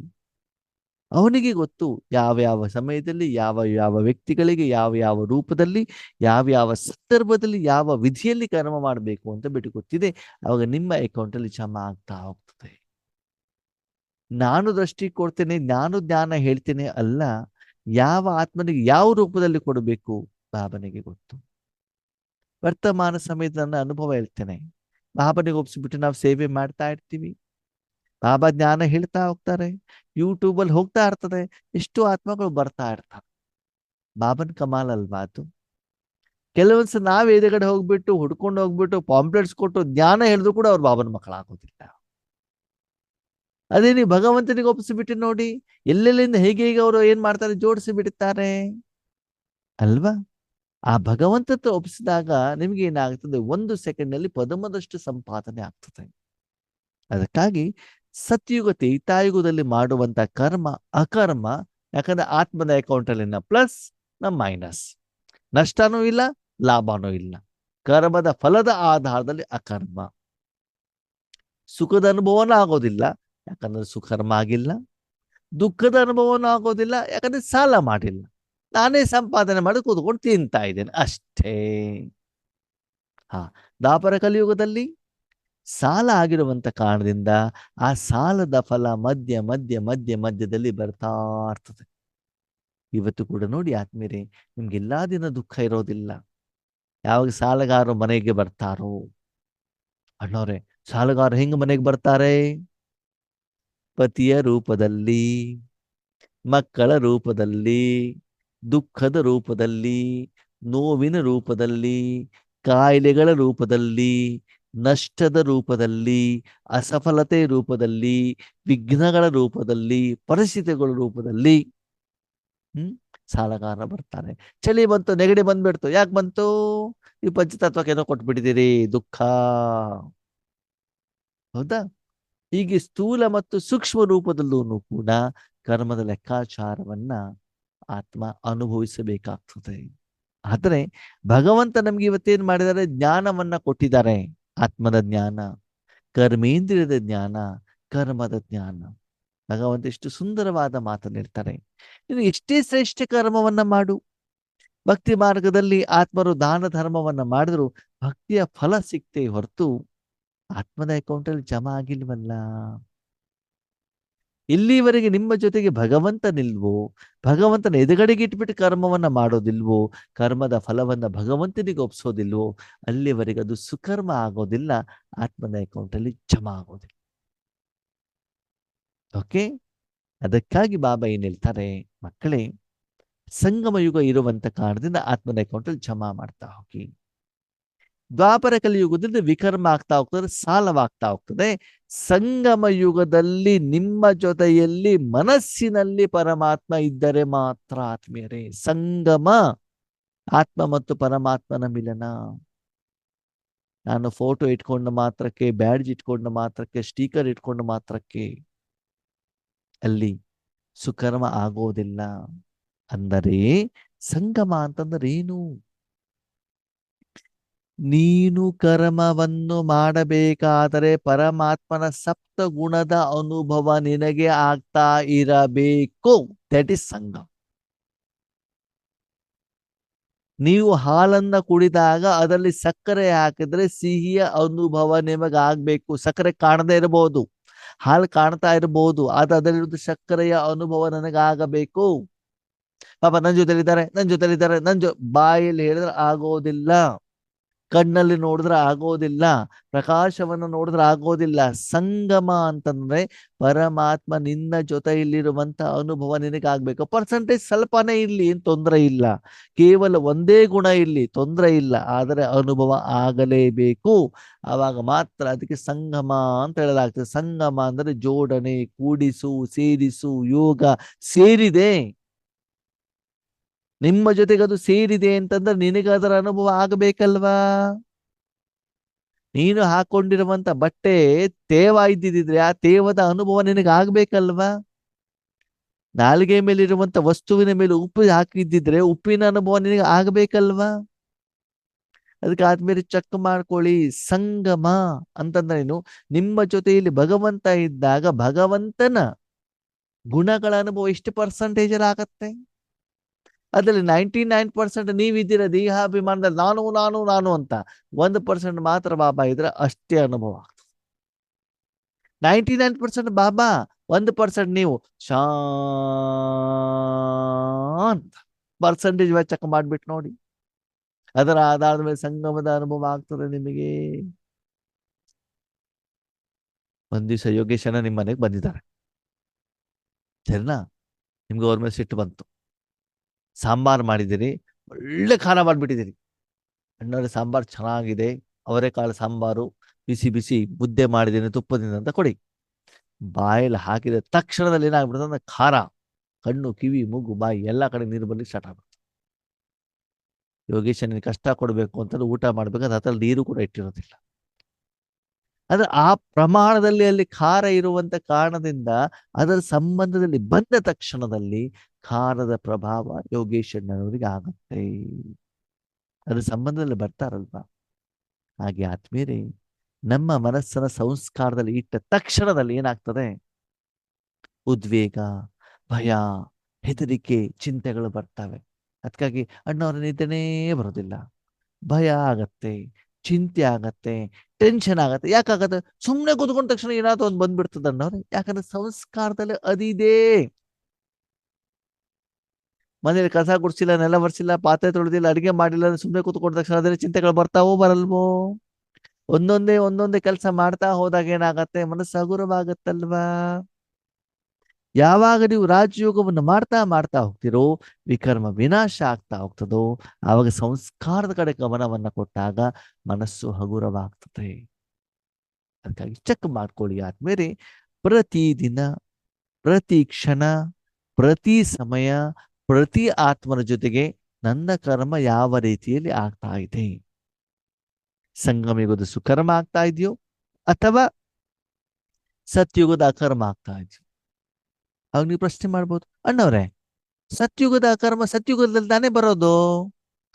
Speaker 1: ಅವನಿಗೆ ಗೊತ್ತು ಯಾವ ಯಾವ ಸಮಯದಲ್ಲಿ ಯಾವ ಯಾವ ವ್ಯಕ್ತಿಗಳಿಗೆ ಯಾವ ಯಾವ ರೂಪದಲ್ಲಿ ಯಾವ ಯಾವ ಸಂದರ್ಭದಲ್ಲಿ ಯಾವ ವಿಧಿಯಲ್ಲಿ ಕರ್ಮ ಮಾಡಬೇಕು ಅಂತ ಬಿಟ್ಟು ಗೊತ್ತಿದೆ. ಅವಾಗ ನಿಮ್ಮ ಅಕೌಂಟಲ್ಲಿ ಜಮಾ ಆಗ್ತಾ ಹೋಗ್ತದೆ. ನಾನು ದೃಷ್ಟಿ ಕೊಡ್ತೇನೆ, ನಾನು ಜ್ಞಾನ ಹೇಳ್ತೇನೆ ಅಲ್ಲ, ಯಾವ ಆತ್ಮನಿಗೆ ಯಾವ ರೂಪದಲ್ಲಿ ಕೊಡಬೇಕು ಬಾಬನಿಗೆ ಗೊತ್ತು. ವರ್ತಮಾನ ಸಮಯದ ನನ್ನ ಅನುಭವ ಹೇಳ್ತೇನೆ. ಬಾಬನಿಗೆ ಒಪ್ಪಿಸ್ಬಿಟ್ಟು ನಾವು ಸೇವೆ ಮಾಡ್ತಾ ಇರ್ತೀವಿ, ಬಾಬಾ ಜ್ಞಾನ ಹೇಳ್ತಾ ಹೋಗ್ತಾರೆ, ಯೂಟ್ಯೂಬಲ್ಲಿ ಹೋಗ್ತಾ ಇರ್ತದೆ, ಎಷ್ಟು ಆತ್ಮಗಳು ಬರ್ತಾ ಇರ್ತಾರೆ. ಬಾಬನ್ ಕಮಾಲ್ ಅಲ್ವಾ ಅದು? ಕೆಲವೊಂದ್ಸಲ ನಾವ್ ಎದುರುಗಡೆ ಹೋಗ್ಬಿಟ್ಟು ಹುಡ್ಕೊಂಡು ಹೋಗ್ಬಿಟ್ಟು ಪಾಂಪ್ಲೆಟ್ಸ್ ಕೊಟ್ಟು ಜ್ಞಾನ ಹೇಳಿದ್ರು ಕೂಡ ಅವ್ರು ಬಾಬನ ಮಕ್ಕಳಾಗೋದಿಲ್ಲ. ಅದೇ ನೀವು ಭಗವಂತನಿಗೆ ಒಪ್ಪಿಸಿಬಿಟ್ಟು ನೋಡಿ, ಎಲ್ಲೆಲ್ಲಿಂದ ಹೇಗೆ ಹೇಗೆ ಅವರು ಏನ್ ಮಾಡ್ತಾರೆ, ಜೋಡಿಸಿ ಬಿಡುತ್ತಾರೆ ಅಲ್ವಾ? ಆ ಭಗವಂತ ಒಪ್ಪಿಸಿದಾಗ ನಿಮ್ಗೆ ಏನಾಗ್ತದೆ, 1 ಸೆಕೆಂಡ್ನಲ್ಲಿ ಪದಮದಷ್ಟು ಸಂಪಾದನೆ ಆಗ್ತದೆ. ಅದಕ್ಕಾಗಿ ಸತ್ಯುಗ ತ್ರೇತಾಯುಗದಲ್ಲಿ ಮಾಡುವಂತ ಕರ್ಮ ಅಕರ್ಮ, ಯಾಕಂದ್ರೆ ಆತ್ಮದ ಅಕೌಂಟ್ ಅಲ್ಲಿ ಪ್ಲಸ್ ನ ಮೈನಸ್, ನಷ್ಟನೂ ಇಲ್ಲ ಲಾಭನೂ ಇಲ್ಲ. ಕರ್ಮದ ಫಲದ ಆಧಾರದಲ್ಲಿ ಅಕರ್ಮ. ಸುಖದ ಅನುಭವನೂ ಆಗೋದಿಲ್ಲ, ಯಾಕಂದ್ರೆ ಸುಕರ್ಮ ಆಗಿಲ್ಲ. ದುಃಖದ ಅನುಭವನೂ ಆಗೋದಿಲ್ಲ, ಯಾಕಂದ್ರೆ ಸಾಲ ಮಾಡಿಲ್ಲ. ನಾನೇ ಸಂಪಾದನೆ ಮಾಡಿ ಕೂತ್ಕೊಂಡು ತಿಂತಾ ಇದ್ದೇನೆ ಅಷ್ಟೇ. ದಾಪರ ಕಲಿಯುಗದಲ್ಲಿ ಸಾಲ ಆಗಿರುವಂತ ಕಾರಣದಿಂದ ಆ ಸಾಲದ ಫಲ ಮಧ್ಯ ಮಧ್ಯ ಮಧ್ಯ ಮಧ್ಯದಲ್ಲಿ ಬರ್ತಾ ಇರ್ತದೆ. ಇವತ್ತು ಕೂಡ ನೋಡಿ ಆತ್ಮೀಯರೇ, ನಿಮ್ಗೆ ಎಲ್ಲಾ ದಿನ ದುಃಖ ಇರೋದಿಲ್ಲ. ಯಾವಾಗ ಸಾಲಗಾರರು ಮನೆಗೆ ಬರ್ತಾರೋ, ಅಣ್ಣವ್ರೆ ಸಾಲಗಾರ ಹೆಂಗ್ ಮನೆಗೆ ಬರ್ತಾರೆ? ಪತಿಯ ರೂಪದಲ್ಲಿ, ಮಕ್ಕಳ ರೂಪದಲ್ಲಿ, ದುಃಖದ ರೂಪದಲ್ಲಿ, ನೋವಿನ ರೂಪದಲ್ಲಿ, ಕಾಯಿಲೆಗಳ ರೂಪದಲ್ಲಿ, ನಷ್ಟದ ರೂಪದಲ್ಲಿ, ಅಸಫಲತೆ ರೂಪದಲ್ಲಿ, ವಿಘ್ನಗಳ ರೂಪದಲ್ಲಿ, ಪರಿಸ್ಥಿತಿಗಳ ರೂಪದಲ್ಲಿ ಸಾಲಗಾರ ಬರ್ತಾರೆ. ಚಳಿ ಬಂತು, ನೆಗಡಿ ಬಂದ್ಬಿಡ್ತು, ಯಾಕೆ ಬಂತು? ಈ ಪಂಚತತ್ವಕ್ಕೆ ಏನೋ ಕೊಟ್ಬಿಟ್ಟಿದ್ದೀರಿ, ದುಃಖ. ಹೌದಾ? ಹೀಗೆ ಸ್ಥೂಲ ಮತ್ತು ಸೂಕ್ಷ್ಮ ರೂಪದಲ್ಲೂ ಕೂಡ ಕರ್ಮದ ಲೆಕ್ಕಾಚಾರವನ್ನ ಆತ್ಮ ಅನುಭವಿಸಬೇಕಾಗ್ತದೆ. ಆದ್ರೆ ಭಗವಂತ ನಮ್ಗೆ ಇವತ್ತೇನ್ ಮಾಡಿದ್ದಾರೆ, ಜ್ಞಾನವನ್ನ ಕೊಟ್ಟಿದ್ದಾರೆ. ಆತ್ಮದ ಜ್ಞಾನ, ಕರ್ಮೇಂದ್ರಿಯದ ಜ್ಞಾನ, ಕರ್ಮದ ಜ್ಞಾನ. ಭಗವಂತ ಎಷ್ಟು ಸುಂದರವಾದ ಮಾತನ್ನಿರ್ತಾರೆ. ನೀನು ಎಷ್ಟೇ ಶ್ರೇಷ್ಠ ಕರ್ಮವನ್ನ ಮಾಡು, ಭಕ್ತಿ ಮಾರ್ಗದಲ್ಲಿ ಆತ್ಮರು ದಾನ ಧರ್ಮವನ್ನ ಮಾಡಿದ್ರು ಭಕ್ತಿಯ ಫಲ ಸಿಕ್ತೇ ಹೊರತು ಆತ್ಮದ ಅಕೌಂಟಲ್ಲಿ ಜಮಾ ಆಗಿಲ್ವಲ್ಲ. ಇಲ್ಲಿವರೆಗೆ ನಿಮ್ಮ ಜೊತೆಗೆ ಭಗವಂತನಿಲ್ವೋ, ಭಗವಂತನ ಎದುಗಡೆಗೆ ಇಟ್ಬಿಟ್ಟು ಕರ್ಮವನ್ನ ಮಾಡೋದಿಲ್ವೋ, ಕರ್ಮದ ಫಲವನ್ನ ಭಗವಂತನಿಗೆ ಒಪ್ಸೋದಿಲ್ವೋ, ಅಲ್ಲಿವರೆಗೆ ಅದು ಸುಕರ್ಮ ಆಗೋದಿಲ್ಲ, ಆತ್ಮನ ಅಕೌಂಟಲ್ಲಿ ಜಮಾ ಆಗೋದಿಲ್ಲ. ಓಕೆ, ಅದಕ್ಕಾಗಿ ಬಾಬಾ ಏನ್ ಹೇಳ್ತಾರೆ, ಮಕ್ಕಳೇ ಸಂಗಮ ಯುಗ ಇರುವಂತ ಕಾರಣದಿಂದ ಆತ್ಮನ ಅಕೌಂಟಲ್ಲಿ ಜಮಾ ಮಾಡ್ತಾ ಹೋಗಿ. ದ್ವಾಪರ ಕಲಿಯುಗದಿಂದ ವಿಕರ್ಮ ಆಗ್ತಾ ಹೋಗ್ತದೆ, ಸಾಲವಾಗ್ತಾ ಹೋಗ್ತದೆ. ಸಂಗಮ ಯುಗದಲ್ಲಿ ನಿಮ್ಮ ಜೊತೆಯಲ್ಲಿ ಮನಸ್ಸಿನಲ್ಲಿ ಪರಮಾತ್ಮ ಇದ್ದರೆ ಮಾತ್ರ ಆತ್ಮೀಯರೇ ಸಂಗಮ, ಆತ್ಮ ಮತ್ತು ಪರಮಾತ್ಮನ ಮಿಲನ. ನಾನು ಫೋಟೋ ಇಟ್ಕೊಂಡ ಮಾತ್ರಕ್ಕೆ, ಬ್ಯಾಡ್ಜ್ ಇಟ್ಕೊಂಡ ಮಾತ್ರಕ್ಕೆ, ಸ್ಟಿಕರ್ ಇಟ್ಕೊಂಡ ಮಾತ್ರಕ್ಕೆ ಅಲ್ಲಿ ಸುಕರ್ಮ ಆಗೋದಿಲ್ಲ. ಅಂದರೆ ಸಂಗಮ ಅಂತಂದ್ರೆ ಏನು? ನೀನು ಕರ್ಮವನ್ನು ಮಾಡಬೇಕಾದರೆ ಪರಮಾತ್ಮನ ಸಪ್ತ ಗುಣದ ಅನುಭವ ನಿನಗೆ ಆಗ್ತಾ ಇರಬೇಕು. ದಟ್ ಇಸ್ ಸಂಗಮ. ನೀವು ಹಾಲನ್ನ ಕುಡಿದಾಗ ಅದರಲ್ಲಿ ಸಕ್ಕರೆ ಹಾಕಿದ್ರೆ ಸಿಹಿಯ ಅನುಭವ ನಿಮಗಾಗಬೇಕು. ಸಕ್ಕರೆ ಕಾಣದೇ ಇರಬಹುದು, ಹಾಲು ಕಾಣ್ತಾ ಇರಬಹುದು, ಆದ್ರೆ ಅದರಲ್ಲಿರುವುದು ಸಕ್ಕರೆಯ ಅನುಭವ ನನಗಾಗಬೇಕು. ಪಾಪ ನನ್ ಜೊತೆಲಿದ್ದಾರೆ, ನನ್ ಜೊತೆಲಿದ್ದಾರೆ, ಬಾಯಲ್ಲಿ ಹೇಳಿದ್ರೆ ಆಗೋದಿಲ್ಲ, ಕಣ್ಣಲ್ಲಿ ನೋಡಿದ್ರೆ ಆಗೋದಿಲ್ಲ, ಪ್ರಕಾಶವನ್ನು ನೋಡಿದ್ರೆ ಆಗೋದಿಲ್ಲ. ಸಂಗಮ ಅಂತಂದ್ರೆ ಪರಮಾತ್ಮ ನಿನ್ನ ಜೊತೆಯಲ್ಲಿರುವಂತ ಅನುಭವ ನಿನಗಾಗ್ಬೇಕು. ಪರ್ಸೆಂಟೇಜ್ ಸ್ವಲ್ಪನೇ ಇರ್ಲಿ, ಏನ್ ತೊಂದರೆ ಇಲ್ಲ, ಕೇವಲ ಒಂದೇ ಗುಣ ಇರ್ಲಿ, ತೊಂದರೆ ಇಲ್ಲ, ಆದರೆ ಅನುಭವ ಆಗಲೇಬೇಕು. ಆವಾಗ ಮಾತ್ರ ಅದಕ್ಕೆ ಸಂಗಮ ಅಂತ ಹೇಳಲಾಗ್ತದೆ. ಸಂಗಮ ಅಂದ್ರೆ ಜೋಡಣೆ, ಕೂಡಿಸು, ಸೇರಿಸು, ಯೋಗ ಸೇರಿದೆ. ನಿಮ್ಮ ಜೊತೆಗೆ ಅದು ಸೇರಿದೆ ಅಂತಂದ್ರೆ ನಿನಗೆ ಅದರ ಅನುಭವ ಆಗಬೇಕಲ್ವಾ? ನೀನು ಹಾಕೊಂಡಿರುವಂತ ಬಟ್ಟೆ ತೇವ ಇದ್ದಿದ್ರೆ ಆ ತೇವದ ಅನುಭವ ನಿನಗೆ ಆಗ್ಬೇಕಲ್ವಾ? ನಾಲಿಗೆ ಮೇಲೆ ಇರುವಂತ ವಸ್ತುವಿನ ಮೇಲೆ ಉಪ್ಪು ಹಾಕಿದ್ದಿದ್ರೆ ಉಪ್ಪಿನ ಅನುಭವ ನಿನಗೆ ಆಗ್ಬೇಕಲ್ವಾ? ಅದಕ್ಕೆ ಆದ್ಮೇಲೆ ಚೆಕ್ ಮಾಡ್ಕೊಳ್ಳಿ. ಸಂಗಮ ಅಂತಂದ್ರೆ ಏನು? ನಿಮ್ಮ ಜೊತೆಯಲ್ಲಿ ಭಗವಂತ ಇದ್ದಾಗ ಭಗವಂತನ ಗುಣಗಳ ಅನುಭವ ಎಷ್ಟು ಪರ್ಸೆಂಟೇಜ್ ಆಗತ್ತೆ? ಅದ್ರಲ್ಲಿ 99% ನೀವಿದ್ದೀರ ದೇಹಾಭಿಮಾನದಲ್ಲಿ ನಾನು ನಾನು ನಾನು ಅಂತ. 1% ಮಾತ್ರ ಬಾಬಾ ಇದ್ರೆ ಅಷ್ಟೇ ಅನುಭವ ಆಗ್ತದೆ. 99% ಬಾಬಾ, 1% ನೀವು ಶಾಂತ. ಪರ್ಸೆಂಟೇಜ್ ಚೆಕ್ ಮಾಡ್ಬಿಟ್ಟು ನೋಡಿ, ಅದರ ಆಧಾರದ ಮೇಲೆ ಸಂಗಮದ ಅನುಭವ ಆಗ್ತದೆ ನಿಮಗೆ. ಒಂದ್ ದಿವಸ ಯೋಗೇಶನ ನಿಮ್ಮ ಮನೆಗೆ ಬಂದಿದ್ದಾರೆ, ಸರಿನಾ? ನಿಮ್ಗೆ ಅವ್ರ ಮೇಲೆ ಸಿಟ್ಟು ಬಂತು. ಸಾಂಬಾರ್ ಮಾಡಿದಿರಿ, ಒಳ್ಳೆ ಖಾರ ಮಾಡ್ಬಿಟ್ಟಿದ್ದೀರಿ. ಅಣ್ಣವ್ರೆ ಸಾಂಬಾರ್ ಚೆನ್ನಾಗಿದೆ, ಅವರೆಕಾಳು ಸಾಂಬಾರು, ಬಿಸಿ ಬಿಸಿ ಮುದ್ದೆ ಮಾಡಿದ್ದೀನಿ ತುಪ್ಪದಿಂದ ಅಂತ ಕೊಡಿ. ಬಾಯಲ್ಲಿ ಹಾಕಿದ ತಕ್ಷಣದಲ್ಲಿ ಏನಾಗ್ಬಿಡುತ್ತೆ ಅಂದ್ರೆ ಖಾರ, ಕಣ್ಣು, ಕಿವಿ, ಮೂಗು, ಬಾಯಿ ಎಲ್ಲ ಕಡೆ ನೀರು ಬರ್ಲಿಕ್ಕೆ ಸ್ಟಾರ್ಟ್ ಆಗ್ಬಿಡುತ್ತೆ. ಯೋಗೇಶನಿಗೆ ಕಷ್ಟ ಕೊಡಬೇಕು ಅಂತಂದ್ರೆ ಊಟ ಮಾಡ್ಬೇಕಾದ್ರೆ ಅದ್ರಲ್ಲಿ ನೀರು ಕೂಡ ಇಟ್ಟಿರೋದಿಲ್ಲ. ಆದ್ರೆ ಆ ಪ್ರಮಾಣದಲ್ಲಿ ಅಲ್ಲಿ ಖಾರ ಇರುವಂತ ಕಾರಣದಿಂದ ಅದರ ಸಂಬಂಧದಲ್ಲಿ ಬಂದ ತಕ್ಷಣದಲ್ಲಿ ಖಾರದ ಪ್ರಭಾವ ಯೋಗೇಶಣ್ಣನವರಿಗೆ ಆಗುತ್ತೆ. ಅದ್ರ ಸಂಬಂಧದಲ್ಲಿ ಬರ್ತಾರಲ್ವಾ? ಹಾಗೆ ಆದ್ಮೇಲೆ ನಮ್ಮ ಮನಸ್ಸನ್ನ ಸಂಸ್ಕಾರದಲ್ಲಿ ಇಟ್ಟ ತಕ್ಷಣದಲ್ಲಿ ಏನಾಗ್ತದೆ? ಉದ್ವೇಗ, ಭಯ, ಹೆದರಿಕೆ, ಚಿಂತೆಗಳು ಬರ್ತವೆ. ಅದಕ್ಕಾಗಿ ಅಣ್ಣವ್ರ ನಿದ್ದೆನೇ ಬರೋದಿಲ್ಲ, ಭಯ ಆಗತ್ತೆ, ಚಿಂತೆ ಆಗತ್ತೆ, ಟೆನ್ಷನ್ ಆಗತ್ತೆ. ಯಾಕಾಗತ್ತೆ? ಸುಮ್ಮನೆ ಕೂತ್ಕೊಂಡ ತಕ್ಷಣ ಏನಾದ್ರು ಒಂದು ಬಂದ್ಬಿಡ್ತದೆ ಅಣ್ಣವ್ರೆ. ಯಾಕಂದ್ರೆ ಸಂಸ್ಕಾರದಲ್ಲಿ ಅದಿದೆ. ಮನೇಲಿ ಕಸ ಗುಡಿಸಿಲ್ಲ, ನೆಲ ಬರ್ಸಿಲ್ಲ, ಪಾತ್ರೆ ತೊಳೆದಿಲ್ಲ, ಅಡಿಗೆ ಮಾಡಿಲ್ಲ, ಸುಮ್ಮನೆ ಕೂತ್ಕೊಂಡ ತಕ್ಷಣ ಅದೇ ಚಿಂತೆಗಳು ಬರ್ತಾವೋ ಬರಲ್ವೋ? ಒಂದೊಂದೇ ಒಂದೊಂದೇ ಕೆಲಸ ಮಾಡ್ತಾ ಹೋದಾಗ ಏನಾಗತ್ತೆ? ಮನಸ್ಸು ಹಗುರವಾಗತ್ತಲ್ವಾ? ಯಾವಾಗ ನೀವು ರಾಜಯೋಗವನ್ನು ಮಾಡ್ತಾ ಮಾಡ್ತಾ ಹೋಗ್ತಿರೋ, ವಿಕರ್ಮ ವಿನಾಶ ಆಗ್ತಾ ಹೋಗ್ತದೋ, ಆವಾಗ ಸಂಸ್ಕಾರದ ಕಡೆ ಗಮನವನ್ನ ಕೊಟ್ಟಾಗ ಮನಸ್ಸು ಹಗುರವಾಗ್ತದೆ. ಅದಕ್ಕಾಗಿ ಚೆಕ್ ಮಾಡ್ಕೊಳ್ಳಿ ಆದ್ಮೇಲೆ, ಪ್ರತಿದಿನ, ಪ್ರತಿ ಕ್ಷಣ, ಪ್ರತಿ ಸಮಯ, ಪ್ರತಿ ಆತ್ಮನ ಜೊತೆಗೆ ನನ್ನ ಕರ್ಮ ಯಾವ ರೀತಿಯಲ್ಲಿ ಆಗ್ತಾ ಇದೆ? ಸಂಗಮಯುಗದ ಸುಕರ್ಮ ಆಗ್ತಾ ಇದೆಯೋ ಅಥವಾ ಸತ್ಯುಗದ ಅಕರ್ಮ ಆಗ್ತಾ ಇದೆಯೋ? ಅವಾಗ ನೀವು ಪ್ರಶ್ನೆ ಮಾಡ್ಬೋದು, ಅಣ್ಣವ್ರೆ ಸತ್ಯುಗದ ಅಕರ್ಮ ಸತ್ಯುಗದಲ್ಲಿ ತಾನೇ ಬರೋದು?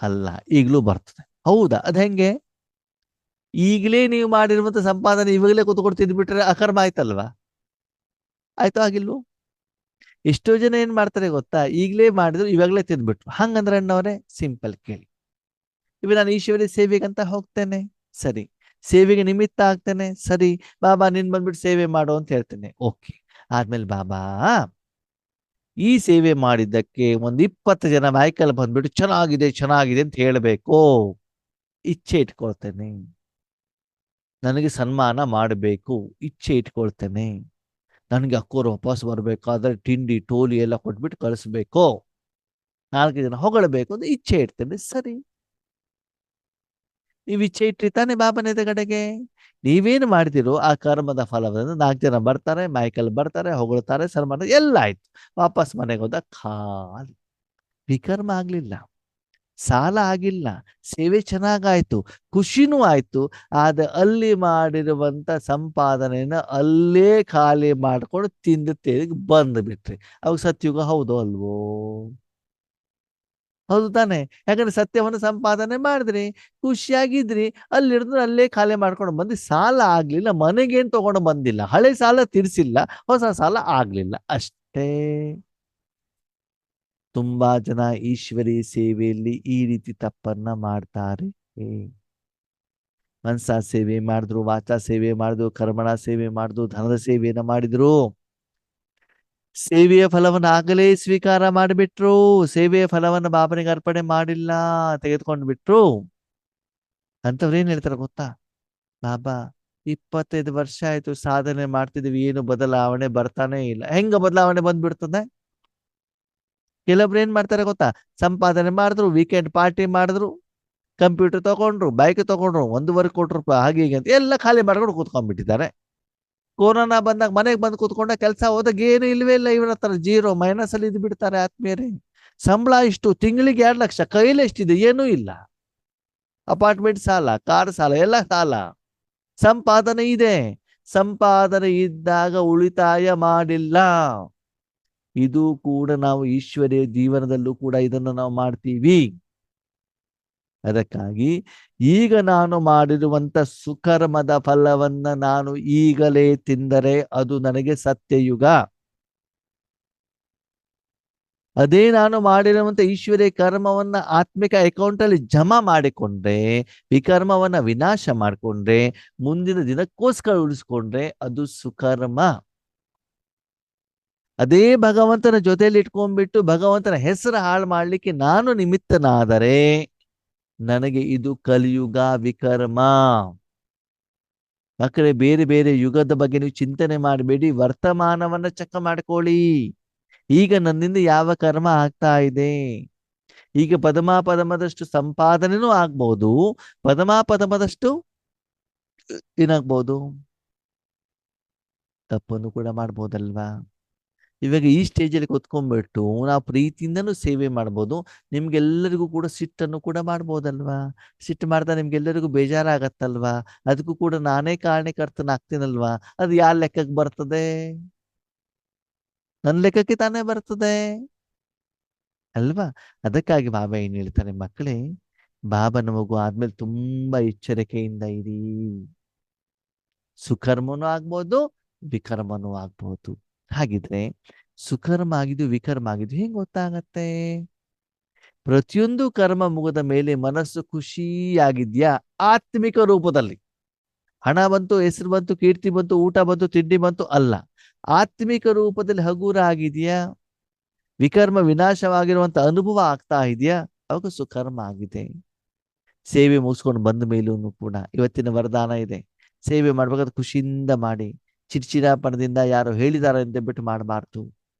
Speaker 1: ಅಲ್ಲ, ಈಗಲೂ ಬರ್ತದೆ. ಹೌದಾ? ಅದ್ ಹೆಂಗೆ? ಈಗಲೇ ನೀವು ಮಾಡಿರುವಂತ ಸಂಪಾದನೆ ಇವಾಗಲೇ ಕೂತ್ಕೊಂಡು ತಿಂದ್ಬಿಟ್ರೆ ಅಕರ್ಮ ಆಯ್ತಲ್ವಾ? ಆಯ್ತು ಆಗಿಲ್ವೋ? ಎಷ್ಟೋ ಜನ ಏನ್ ಮಾಡ್ತಾರೆ ಗೊತ್ತಾ? ಈಗಲೇ ಮಾಡಿದ್ರು ಇವಾಗಲೇ ತಿಂದ್ಬಿಟ್ರು. ಹಂಗಂದ್ರೆ ಅಣ್ಣವ್ರೆ ಸಿಂಪಲ್ ಕೇಳಿ. ಇವಾಗ ನಾನು ಈಶ್ವರಿ ಸೇವೆಗಂತ ಹೋಗ್ತೇನೆ, ಸರಿ, ಸೇವೆಗೆ ನಿಮಿತ್ತ ಆಗ್ತೇನೆ, ಸರಿ, ಬಾಬಾ ನಿನ್ ಬಂದ್ಬಿಟ್ಟು ಸೇವೆ ಮಾಡು ಅಂತ ಹೇಳ್ತೇನೆ, ಓಕೆ. ಆದ್ಮೇಲೆ ಬಾಬಾ ಈ ಸೇವೆ ಮಾಡಿದ್ದಕ್ಕೆ ಒಂದು 20 ಜನ ಮೈಕಲ್ ಬಂದ್ಬಿಟ್ಟು ಚೆನ್ನಾಗಿದೆ ಚೆನ್ನಾಗಿದೆ ಅಂತ ಹೇಳಬೇಕು, ಇಚ್ಛೆ ಇಟ್ಕೊಳ್ತೇನೆ. ನನಗೆ ಸನ್ಮಾನ ಮಾಡಬೇಕು, ಇಚ್ಛೆ ಇಟ್ಕೊಳ್ತೇನೆ. ನನಗೆ ಅಕ್ಕೋರು ವಾಪಸ್ ಬರ್ಬೇಕಾದ್ರೆ ತಿಂಡಿ ಟೋಲಿ ಎಲ್ಲ ಕೊಟ್ಬಿಟ್ಟು ಕಳಿಸ್ಬೇಕು, 4 ಜನ ಹೊಗಳಬೇಕು ಅಂತ ಇಚ್ಛೆ ಇಡ್ತೇನೆ. ಸರಿ, ನೀವು ಇಚ್ಛೆ ಇಟ್ರಿ ತಾನೆ ಬಾಬನ ಎದುರುಗಡೆಗೆ. ನೀವೇನು ಮಾಡ್ತಿರೋ ಆ ಕರ್ಮದ ಫಲವನ್ನು 4 ಜನ ಬರ್ತಾರೆ, ಮೈಕಲ್ ಬರ್ತಾರೆ, ಹೊಗಳ್ತಾರೆ, ಸನ್ಮಾನ ಎಲ್ಲ ಆಯ್ತು. ವಾಪಸ್ ಮನೆಗೆ ಹೋದ ಖಾಲಿ. ವಿಕರ್ಮ ಆಗ್ಲಿಲ್ಲ, ಸಾಲ ಆಗಿಲ್ಲ, ಸೇವೆ ಚೆನ್ನಾಗಾಯ್ತು, ಖುಷಿನೂ ಆಯ್ತು. ಆದ್ರೆ ಅಲ್ಲಿ ಮಾಡಿರುವಂತ ಸಂಪಾದನೆಯನ್ನ ಅಲ್ಲೇ ಖಾಲಿ ಮಾಡ್ಕೊಂಡು ತಿಂದು ತೇರಿಗೆ ಬಂದು ಬಿಟ್ರಿ. ಅವಾಗ ಸತ್ಯುಗ ಹೌದೋ ಅಲ್ವೋ? ಹೌದು ತಾನೆ? ಯಾಕಂದ್ರೆ ಸತ್ಯವನ್ನು ಸಂಪಾದನೆ ಮಾಡಿದ್ರಿ, ಖುಷಿಯಾಗಿದ್ರಿ, ಅಲ್ಲಿಡಿದ್ರು ಅಲ್ಲೇ ಖಾಲಿ ಮಾಡ್ಕೊಂಡು ಬಂದು ಸಾಲ ಆಗ್ಲಿಲ್ಲ, ಮನೆಗೇನು ತಗೊಂಡು ಬಂದಿಲ್ಲ, ಹಳೆ ಸಾಲ ತೀರ್ಸಿಲ್ಲ, ಹೊಸ ಸಾಲ ಆಗ್ಲಿಲ್ಲ, ಅಷ್ಟೇ. ತುಂಬಾ ಜನ ಈಶ್ವರಿ ಸೇವೆಯಲ್ಲಿ ಈ ರೀತಿ ತಪ್ಪನ್ನ ಮಾಡ್ತಾರೆ. ಮನಸ ಸೇವೆ ಮಾಡಿದ್ರು, ವಾಚಾ ಸೇವೆ ಮಾಡಿದ್ರು, ಕರ್ಮಣ ಸೇವೆ ಮಾಡಿದ್ರು, ಧನದ ಸೇವೆಯನ್ನ ಮಾಡಿದ್ರು, ಸೇವೆಯ ಫಲವನ್ನು ಆಗಲೇ ಸ್ವೀಕಾರ ಮಾಡಿಬಿಟ್ರು, ಸೇವೆಯ ಫಲವನ್ನು ಬಾಬನಿಗೆ ಅರ್ಪಣೆ ಮಾಡಿಲ್ಲ, ತೆಗೆದುಕೊಂಡು ಬಿಟ್ರು. ಅಂತವ್ರು ಏನ್ ಹೇಳ್ತಾರೆ ಗೊತ್ತಾ? ಬಾಬಾ 25 ವರ್ಷ ಆಯ್ತು ಸಾಧನೆ ಮಾಡ್ತಿದೀವಿ, ಏನು ಬದಲಾವಣೆ ಬರ್ತಾನೆ ಇಲ್ಲ. ಹೆಂಗ ಬದಲಾವಣೆ ಬಂದ್ಬಿಡ್ತದೆ? ಕೆಲವೊಬ್ರು ಏನ್ ಮಾಡ್ತಾರೆ ಗೊತ್ತಾ? ಸಂಪಾದನೆ ಮಾಡಿದ್ರು, ವೀಕೆಂಡ್ ಪಾರ್ಟಿ ಮಾಡಿದ್ರು, ಕಂಪ್ಯೂಟರ್ ತಗೊಂಡ್ರು, ಬೈಕ್ ತಗೊಂಡ್ರು, 1.25 ಕೋಟಿ ರೂಪಾಯಿ ಹಾಗೆ ಹೀಗೆ ಅಂತ ಎಲ್ಲ ಖಾಲಿ ಮಾಡ್ಕೊಂಡು ಕೂತ್ಕೊಂಡ್ಬಿಟ್ಟಿದ್ದಾರೆ. ಕೊರೋನಾ ಬಂದಾಗ ಮನೆಗೆ ಬಂದು ಕೂತ್ಕೊಂಡ, ಕೆಲಸ ಹೋದಾಗ ಏನು ಇಲ್ವೇ ಇಲ್ಲ, ಇವರ ಹತ್ರ ಜೀರೋ ಮೈನಸ್ ಅಲ್ಲಿ ಇದ್ ಬಿಡ್ತಾರೆ ಆತ್ಮೀಯರೇ. ಸಂಬಳ ಇಷ್ಟು, ತಿಂಗಳಿಗೆ 2 ಲಕ್ಷ, ಕೈಲಿ ಎಷ್ಟಿದೆ? ಏನೂ ಇಲ್ಲ. ಅಪಾರ್ಟ್ಮೆಂಟ್ ಸಾಲ, ಕಾರ್ ಸಾಲ, ಎಲ್ಲ ಸಾಲ. ಸಂಪಾದನೆ ಇದೆ, ಸಂಪಾದನೆ ಇದ್ದಾಗ ಉಳಿತಾಯ ಮಾಡಿಲ್ಲ. ಇದು ಕೂಡ ನಾವು ಈಶ್ವರ್ಯ ಜೀವನದಲ್ಲೂ ಕೂಡ ಇದನ್ನು ನಾವು ಮಾಡ್ತೀವಿ. ಅದಕ್ಕಾಗಿ ಈಗ ನಾನು ಮಾಡಿರುವಂತ ಸುಕರ್ಮದ ಫಲವನ್ನ ನಾನು ಈಗಲೇ ತಿಂದರೆ ಅದು ನನಗೆ ಸತ್ಯಯುಗ. ಅದೇ ನಾನು ಮಾಡಿರುವಂತ ಈಶ್ವರ್ಯ ಕರ್ಮವನ್ನ ಆತ್ಮಿಕ ಅಕೌಂಟ್ ಅಲ್ಲಿ ಜಮಾ ಮಾಡಿಕೊಂಡ್ರೆ, ವಿಕರ್ಮವನ್ನ ವಿನಾಶ ಮಾಡಿಕೊಂಡ್ರೆ, ಮುಂದಿನ ದಿನಕ್ಕೋಸ್ಕರ ಉಳಿಸ್ಕೊಂಡ್ರೆ ಅದು ಸುಕರ್ಮ. ಅದೇ ಭಗವಂತನ ಜೊತೆಯಲ್ಲಿ ಇಟ್ಕೊಂಡ್ಬಿಟ್ಟು ಭಗವಂತನ ಹೆಸರು ಹಾಳು ಮಾಡ್ಲಿಕ್ಕೆ ನಾನು ನಿಮಿತ್ತನಾದರೆ ನನಗೆ ಇದು ಕಲಿಯುಗ ವಿಕರ್ಮ. ಮಕ್ಕಳೇ, ಬೇರೆ ಬೇರೆ ಯುಗದ ಬಗ್ಗೆ ನೀವು ಚಿಂತನೆ ಮಾಡಬೇಡಿ, ವರ್ತಮಾನವನ್ನ ಚೆಕ್ ಮಾಡ್ಕೊಳ್ಳಿ. ಈಗ ನನ್ನಿಂದ ಯಾವ ಕರ್ಮ ಆಗ್ತಾ ಇದೆ? ಈಗ ಪದಮಾಪದಮದಷ್ಟು ಸಂಪಾದನೆನೂ ಆಗ್ಬಹುದು, ಪದಮಾಪದಮದಷ್ಟು ಏನಾಗ್ಬಹುದು? ತಪ್ಪನ್ನು ಕೂಡ ಮಾಡ್ಬೋದಲ್ವಾ? ಇವಾಗ ಈ ಸ್ಟೇಜಲ್ಲಿ ಕೂತ್ಕೊಂಡ್ಬಿಟ್ಟು ನಾವು ಪ್ರೀತಿಯಿಂದನೂ ಸೇವೆ ಮಾಡ್ಬೋದು. ನಿಮ್ಗೆಲ್ಲರಿಗೂ ಕೂಡ ಸಿಟ್ಟನ್ನು ಕೂಡ ಮಾಡ್ಬೋದಲ್ವಾ? ಸಿಟ್ಟು ಮಾಡ್ತಾ ನಿಮ್ಗೆಲ್ಲರಿಗೂ ಬೇಜಾರಾಗತ್ತಲ್ವಾ? ಅದಕ್ಕೂ ಕೂಡ ನಾನೇ ಕಾರಣಕರ್ತನಾಗ್ತೀನಲ್ವಾ? ಅದು ಯಾರ ಲೆಕ್ಕಕ್ಕೆ ಬರ್ತದೆ? ನನ್ನ ಲೆಕ್ಕಕ್ಕೆ ತಾನೇ ಬರ್ತದೆ ಅಲ್ವಾ? ಅದಕ್ಕಾಗಿ ಬಾಬಾ ಏನ್ ಹೇಳ್ತಾರೆ, ಮಕ್ಕಳೇ, ಬಾಬನ ಮಗು ಆದ್ಮೇಲೆ ತುಂಬಾ ಎಚ್ಚರಿಕೆಯಿಂದ ಇರಿ. ಸುಕರ್ಮನೂ ಆಗ್ಬೋದು, ವಿಕರ್ಮನೂ ಆಗ್ಬೋದು. ಹಾಗಿದ್ರೆ ಸುಕರ್ಮ ಆಗಿದ್ದು ವಿಕರ್ಮ ಆಗಿದ್ದು ಹೆಂಗ್ ಗೊತ್ತಾಗತ್ತೆ? ಪ್ರತಿಯೊಂದು ಕರ್ಮ ಮುಗಿದ ಮೇಲೆ ಮನಸ್ಸು ಖುಷಿಯಾಗಿದ್ಯಾ? ಆತ್ಮಿಕ ರೂಪದಲ್ಲಿ. ಹಣ ಬಂತು, ಹೆಸರು ಬಂತು, ಕೀರ್ತಿ ಬಂತು, ಊಟ ಬಂತು, ತಿಂಡಿ ಬಂತು ಅಲ್ಲ, ಆತ್ಮಿಕ ರೂಪದಲ್ಲಿ ಹಗುರ ಆಗಿದೆಯಾ? ವಿಕರ್ಮ ವಿನಾಶವಾಗಿರುವಂತ ಅನುಭವ ಆಗ್ತಾ ಇದೆಯಾ? ಅವಾಗ ಸುಕರ್ಮ ಆಗಿದೆ. ಸೇವೆ ಮುಗಿಸ್ಕೊಂಡು ಬಂದ ಮೇಲೂ ಕೂಡ ಇವತ್ತಿನ ವರದಾನ ಇದೆ, ಸೇವೆ ಮಾಡ್ಬೇಕಾದ್ರೆ ಖುಷಿಯಿಂದ ಮಾಡಿ. ಚಿರ್ಚಿರಾಪಣದಿಂದ ಯಾರು ಹೇಳಿದಾರೆ ಅಂತ ಬಿಟ್ಟು ಮಾಡಬಾರ್ದು.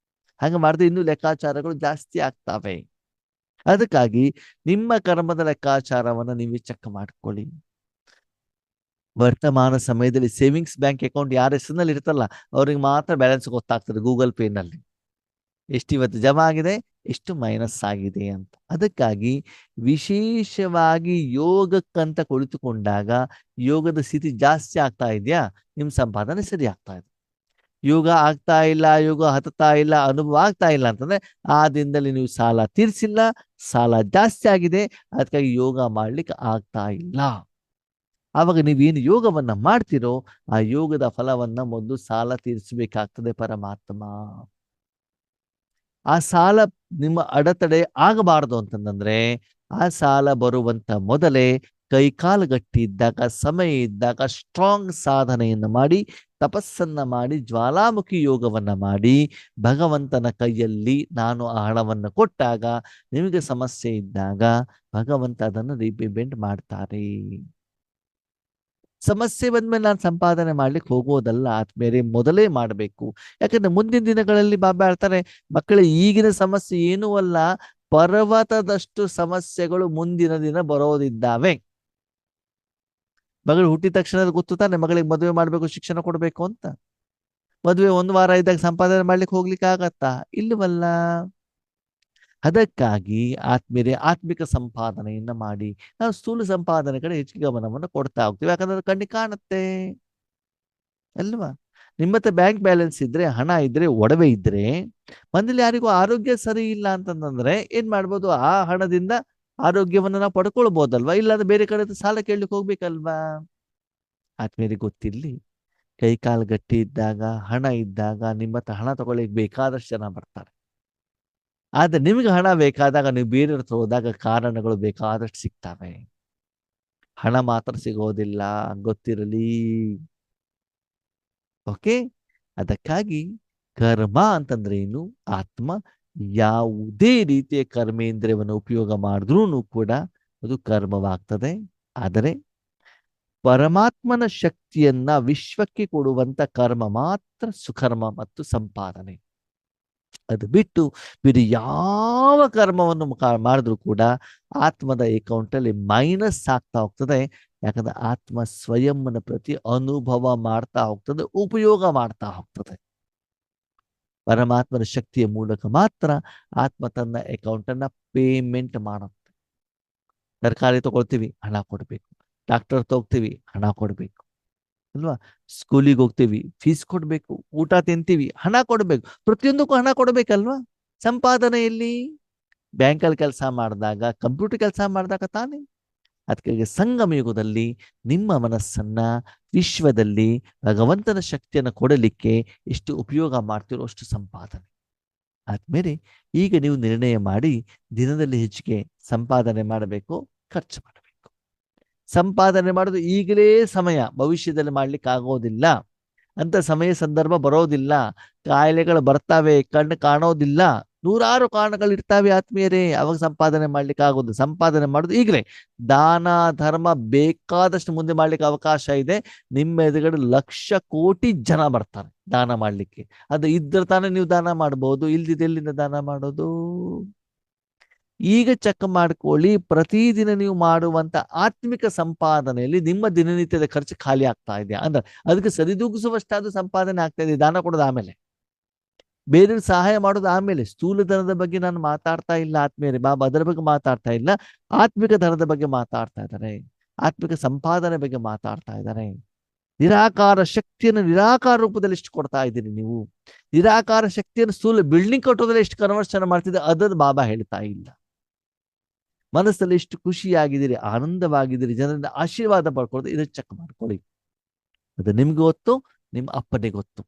Speaker 1: ಹಂಗೆ ಮಾಡಿದ್ರೆ ಇನ್ನೂ ಲೆಕ್ಕಾಚಾರಗಳು ಜಾಸ್ತಿ ಆಗ್ತವೆ. ಅದಕ್ಕಾಗಿ ನಿಮ್ಮ ಕರ್ಮದ ಲೆಕ್ಕಾಚಾರವನ್ನು ನೀವೇ ಚೆಕ್ ಮಾಡ್ಕೊಳ್ಳಿ. ವರ್ತಮಾನ ಸಮಯದಲ್ಲಿ ಸೇವಿಂಗ್ಸ್ ಬ್ಯಾಂಕ್ ಅಕೌಂಟ್ ಯಾರ ಹೆಸರಿನಲ್ಲಿ ಇರ್ತಲ್ಲ ಅವ್ರಿಗೆ ಮಾತ್ರ ಬ್ಯಾಲೆನ್ಸ್ ಗೊತ್ತಾಗ್ತದೆ ಗೂಗಲ್ ಪೇ ನಲ್ಲಿ, ಎಷ್ಟು ಇವತ್ತು ಜಮಾ ಆಗಿದೆ, ಎಷ್ಟು ಮೈನಸ್ ಆಗಿದೆ ಅಂತ. ಅದಕ್ಕಾಗಿ ವಿಶೇಷವಾಗಿ ಯೋಗಕ್ಕಂತ ಕುಳಿತುಕೊಂಡಾಗ ಯೋಗದ ಸ್ಥಿತಿ ಜಾಸ್ತಿ ಆಗ್ತಾ ಇದೆಯಾ, ನಿಮ್ ಸಂಪಾದನೆ ಸರಿ ಆಗ್ತಾ ಇದೆ. ಯೋಗ ಆಗ್ತಾ ಇಲ್ಲ, ಯೋಗ ಹತ್ತಾ ಇಲ್ಲ, ಅನುಭವ ಆಗ್ತಾ ಇಲ್ಲ ಅಂತಂದ್ರೆ ಆ ದಿನದಲ್ಲಿ ನೀವು ಸಾಲ ತೀರ್ಸಿಲ್ಲ, ಸಾಲ ಜಾಸ್ತಿ ಆಗಿದೆ, ಅದಕ್ಕಾಗಿ ಯೋಗ ಮಾಡ್ಲಿಕ್ಕೆ ಆಗ್ತಾ ಇಲ್ಲ. ಆವಾಗ ನೀವೇನು ಯೋಗವನ್ನ ಮಾಡ್ತಿರೋ ಆ ಯೋಗದ ಫಲವನ್ನ ಮೊದಲು ಸಾಲ ತೀರಿಸಬೇಕಾಗ್ತದೆ ಪರಮಾತ್ಮ. ಆ ಸಾಲ ನಿಮ್ಮ ಅಡೆತಡೆ ಆಗಬಾರದು ಅಂತಂದ್ರೆ ಆ ಸಾಲ ಬರುವಂತ ಮೊದಲೇ ಕೈಕಾಲು ಗಟ್ಟಿ ಇದ್ದಾಗ, ಸಮಯ ಇದ್ದಾಗ ಸ್ಟ್ರಾಂಗ್ ಸಾಧನೆಯನ್ನು ಮಾಡಿ ತಪಸ್ಸನ್ನ ಮಾಡಿ ಜ್ವಾಲಾಮುಖಿ ಯೋಗವನ್ನ ಮಾಡಿ ಭಗವಂತನ ಕೈಯಲ್ಲಿ ನಾನು ಆ ಹಣವನ್ನು ಕೊಟ್ಟಾಗ ನಿಮಗೆ ಸಮಸ್ಯೆ ಇದ್ದಾಗ ಭಗವಂತ ಅದನ್ನು ರೀಪೇಮೆಂಟ್ ಮಾಡ್ತಾರೆ. ಸಮಸ್ಯೆ ಬಂದ್ಮೇಲೆ ನಾನು ಸಂಪಾದನೆ ಮಾಡ್ಲಿಕ್ಕೆ ಹೋಗೋದಲ್ಲ ಆದ್ಮೇಲೆ ಮೊದಲೇ ಮಾಡಬೇಕು. ಯಾಕಂದ್ರೆ ಮುಂದಿನ ದಿನಗಳಲ್ಲಿ ಬಾಬಾ ಹೇಳ್ತಾರೆ, ಮಕ್ಕಳೇ ಈಗಿನ ಸಮಸ್ಯೆ ಏನೂ ಅಲ್ಲ, ಪರ್ವತದಷ್ಟು ಸಮಸ್ಯೆಗಳು ಮುಂದಿನ ದಿನ ಬರೋದಿದ್ದಾವೆ. ಮಗಳು ಹುಟ್ಟಿದ ತಕ್ಷಣ ಗೊತ್ತು ತಾನೆ ಮಗಳಿಗೆ ಮದುವೆ ಮಾಡ್ಬೇಕು, ಶಿಕ್ಷಣ ಕೊಡ್ಬೇಕು ಅಂತ. ಮದುವೆ 1 ವಾರ ಇದ್ದಾಗ ಸಂಪಾದನೆ ಮಾಡ್ಲಿಕ್ಕೆ ಹೋಗ್ಲಿಕ್ಕೆ ಆಗತ್ತಾ? ಇಲ್ಲವಲ್ಲ. ಅದಕ್ಕಾಗಿ ಆತ್ಮಿಕ ಸಂಪಾದನೆಯನ್ನ ಮಾಡಿ ನಾವು ಸ್ಥೂಲ ಸಂಪಾದನೆ ಕಡೆ ಹೆಚ್ಚಿಗೆ ಗಮನವನ್ನು ಕೊಡ್ತಾ ಹೋಗ್ತೀವಿ. ಯಾಕಂದ್ರೆ ಅದು ಕಣ್ಣಿಗೆ ಕಾಣುತ್ತೆ ಅಲ್ವಾ? ನಿಮ್ಮತ್ತೆ ಬ್ಯಾಂಕ್ ಬ್ಯಾಲೆನ್ಸ್ ಇದ್ರೆ, ಹಣ ಇದ್ರೆ, ಒಡವೆ ಇದ್ರೆ, ಮನೇಲಿ ಯಾರಿಗೂ ಆರೋಗ್ಯ ಸರಿ ಇಲ್ಲ ಅಂತಂದ್ರೆ ಏನ್ ಮಾಡ್ಬೋದು? ಆ ಹಣದಿಂದ ಆರೋಗ್ಯವನ್ನ ನಾವು ಪಡ್ಕೊಳ್ಬೋದಲ್ವಾ? ಇಲ್ಲಾಂದ್ರೆ ಬೇರೆ ಕಡೆ ಸಾಲ ಕೇಳಲಿಕ್ಕೆ ಹೋಗ್ಬೇಕಲ್ವಾ? ಆದ್ಮೇಲೆ ಗೊತ್ತಿರ್ಲಿ, ಕೈ ಕಾಲು ಗಟ್ಟಿ ಇದ್ದಾಗ, ಹಣ ಇದ್ದಾಗ ನಿಮ್ಮ ಹತ್ರ ಹಣ ತಗೊಳ್ಳಿಕ್ ಬೇಕಾದಷ್ಟು ಜನ ಬರ್ತಾರೆ. ಆದ್ರೆ ನಿಮ್ಗೆ ಹಣ ಬೇಕಾದಾಗ ನೀವು ಬೇರೆಯವ್ರ ಹತ್ರ ಹೋದಾಗ ಕಾರಣಗಳು ಬೇಕಾದಷ್ಟು ಸಿಗ್ತವೆ. ಹಣ ಮಾತ್ರ ಸಿಗೋದಿಲ್ಲ, ಗೊತ್ತಿರಲಿ. ಓಕೆ. ಅದಕ್ಕಾಗಿ ಕರ್ಮ ಅಂತಂದ್ರೆ ಏನು? ಆತ್ಮ ಯಾವುದೇ ರೀತಿಯ ಕರ್ಮೇಂದ್ರಿಯವನ್ನು ಉಪಯೋಗ ಮಾಡಿದ್ರೂ ಕೂಡ ಅದು ಕರ್ಮವಾಗ್ತದೆ. ಆದರೆ ಪರಮಾತ್ಮನ ಶಕ್ತಿಯನ್ನ ವಿಶ್ವಕ್ಕೆ ಕೊಡುವಂತ ಕರ್ಮ ಮಾತ್ರ ಸುಕರ್ಮ ಮತ್ತು ಸಂಪಾದನೆ. ಅದು ಬಿಟ್ಟು ಬೇರೆ ಯಾವ ಕರ್ಮವನ್ನು ಮಾಡಿದ್ರು ಕೂಡ ಆತ್ಮದ ಅಕೌಂಟ್ ಅಲ್ಲಿ ಮೈನಸ್ ಆಗ್ತಾ ಹೋಗ್ತದೆ. ಯಾಕಂದ್ರೆ ಆತ್ಮ ಸ್ವಯಂನ ಪ್ರತಿ ಅನುಭವ ಮಾಡ್ತಾ ಹೋಗ್ತದೆ, ಉಪಯೋಗ ಮಾಡ್ತಾ ಹೋಗ್ತದೆ. ಪರಮಾತ್ಮನ ಶಕ್ತಿಯ ಮೂಲಕ ಮಾತ್ರ ಆತ್ಮ ತನ್ನ ಅಕೌಂಟ್ ಅನ್ನ ಪೇಮೆಂಟ್ ಮಾಡುತ್ತೆ. ತರಕಾರಿ ತಗೊಳ್ತೀವಿ, ಹಣ ಕೊಡ್ಬೇಕು. ಡಾಕ್ಟರ್ ತಗೋತೀವಿ, ಹಣ ಕೊಡ್ಬೇಕು ಅಲ್ವಾ? ಸ್ಕೂಲಿಗೆ ಹೋಗ್ತೀವಿ, ಫೀಸ್ ಕೊಡ್ಬೇಕು. ಊಟ ತಿಂತೀವಿ, ಹಣ ಕೊಡ್ಬೇಕು. ಪ್ರತಿಯೊಂದಕ್ಕೂ ಹಣ ಕೊಡ್ಬೇಕಲ್ವಾ? ಸಂಪಾದನೆಯಲ್ಲಿ ಬ್ಯಾಂಕಲ್ಲಿ ಕೆಲಸ ಮಾಡಿದಾಗ, ಕಂಪ್ಯೂಟರ್ ಕೆಲಸ ಮಾಡಿದಾಗ ತಾನೇ. ಅದಕ್ಕಾಗಿ ಸಂಗಮ ಯುಗದಲ್ಲಿ ನಿಮ್ಮ ಮನಸ್ಸನ್ನ ವಿಶ್ವದಲ್ಲಿ ಭಗವಂತನ ಶಕ್ತಿಯನ್ನು ಕೊಡಲಿಕ್ಕೆ ಎಷ್ಟು ಉಪಯೋಗ ಮಾಡ್ತಿರೋ ಅಷ್ಟು ಸಂಪಾದನೆ. ಆದ್ಮೇಲೆ ಈಗ ನೀವು ನಿರ್ಣಯ ಮಾಡಿ ದಿನದಲ್ಲಿ ಹೆಚ್ಚಿಗೆ ಸಂಪಾದನೆ ಮಾಡಬೇಕು, ಖರ್ಚು ಮಾಡಬೇಕು. ಸಂಪಾದನೆ ಮಾಡೋದು ಈಗಲೇ ಸಮಯ, ಭವಿಷ್ಯದಲ್ಲಿ ಮಾಡ್ಲಿಕ್ಕೆ ಆಗೋದಿಲ್ಲ. ಅಂತ ಸಮಯ ಸಂದರ್ಭ ಬರೋದಿಲ್ಲ. ಕಾಯಿಲೆಗಳು ಬರ್ತಾವೆ, ಕಣ್ಣು ಕಾಣೋದಿಲ್ಲ, ನೂರಾರು ಕಾರಣಗಳಿರ್ತಾವೆ ಆತ್ಮೀಯರೇ. ಅವಾಗ ಸಂಪಾದನೆ ಮಾಡ್ಲಿಕ್ಕೆ ಆಗೋದು. ಸಂಪಾದನೆ ಮಾಡೋದು ಈಗಲೇ. ದಾನ ಧರ್ಮ ಬೇಕಾದಷ್ಟು ಮುಂದೆ ಮಾಡ್ಲಿಕ್ಕೆ ಅವಕಾಶ ಇದೆ. ನಿಮ್ಮ ಎದುರುಗಡೆ ಲಕ್ಷ ಕೋಟಿ ಜನ ಬರ್ತಾರೆ ದಾನ ಮಾಡ್ಲಿಕ್ಕೆ. ಅದು ಇದ್ರೆ ತಾನೇ ನೀವು ದಾನ ಮಾಡ್ಬೋದು, ಇಲ್ದಿದೆ ಎಲ್ಲಿಂದ ದಾನ ಮಾಡೋದು? ಈಗ ಚೆಕ್ ಮಾಡ್ಕೊಳ್ಳಿ, ಪ್ರತಿದಿನ ನೀವು ಮಾಡುವಂತ ಆತ್ಮಿಕ ಸಂಪಾದನೆಯಲ್ಲಿ ನಿಮ್ಮ ದಿನನಿತ್ಯದ ಖರ್ಚು ಖಾಲಿ ಆಗ್ತಾ ಇದೆಯಾ ಅಂದ್ರೆ ಅದಕ್ಕೆ ಸರಿದೂಗಿಸುವಷ್ಟಾದ್ರೂ ಸಂಪಾದನೆ ಆಗ್ತಾ ಇದೆ. ದಾನ ಕೊಡೋದು ಆಮೇಲೆ, ಬೇರೆಯವ್ರಿಗೆ ಸಹಾಯ ಮಾಡೋದು ಆಮೇಲೆ. ಸ್ಥೂಲ ಧನದ ಬಗ್ಗೆ ನಾನು ಮಾತಾಡ್ತಾ ಇಲ್ಲ ಆತ್ಮೀಯರೇ, ಬಾಬಾ ಅದರ ಬಗ್ಗೆ ಮಾತಾಡ್ತಾ ಇಲ್ಲ. ಆತ್ಮಿಕ ಧನದ ಬಗ್ಗೆ ಮಾತಾಡ್ತಾ ಇದ್ದಾರೆ, ಆತ್ಮಿಕ ಸಂಪಾದನೆ ಬಗ್ಗೆ ಮಾತಾಡ್ತಾ ಇದ್ದಾರೆ. ನಿರಾಕಾರ ಶಕ್ತಿಯನ್ನು ನಿರಾಕಾರ ರೂಪದಲ್ಲಿ ಎಷ್ಟು ಕೊಡ್ತಾ ಇದ್ದೀರಿ ನೀವು? ನಿರಾಕಾರ ಶಕ್ತಿಯನ್ನು ಸ್ಥೂಲ ಬಿಲ್ಡಿಂಗ್ ಕಟ್ಟೋದ್ರಲ್ಲಿ ಎಷ್ಟು ಕನ್ವರ್ಷನ್ ಮಾಡ್ತಿದ್ರೆ ಅದನ್ನು ಬಾಬಾ ಹೇಳ್ತಾ ಇಲ್ಲ. ಮನಸ್ಸಲ್ಲಿ ಎಷ್ಟು ಖುಷಿಯಾಗಿದ್ದೀರಿ, ಆನಂದವಾಗಿದ್ದೀರಿ, ಜನರಿಂದ ಆಶೀರ್ವಾದ ಪಡ್ಕೊಳ್ಳೋದು, ಇದನ್ನು ಚೆಕ್ ಮಾಡ್ಕೊಳ್ಳಿ. ಅದು ನಿಮ್ಗೆ ಗೊತ್ತು, ನಿಮ್ಮ ಅಪ್ಪನಿಗೆ ಗೊತ್ತು.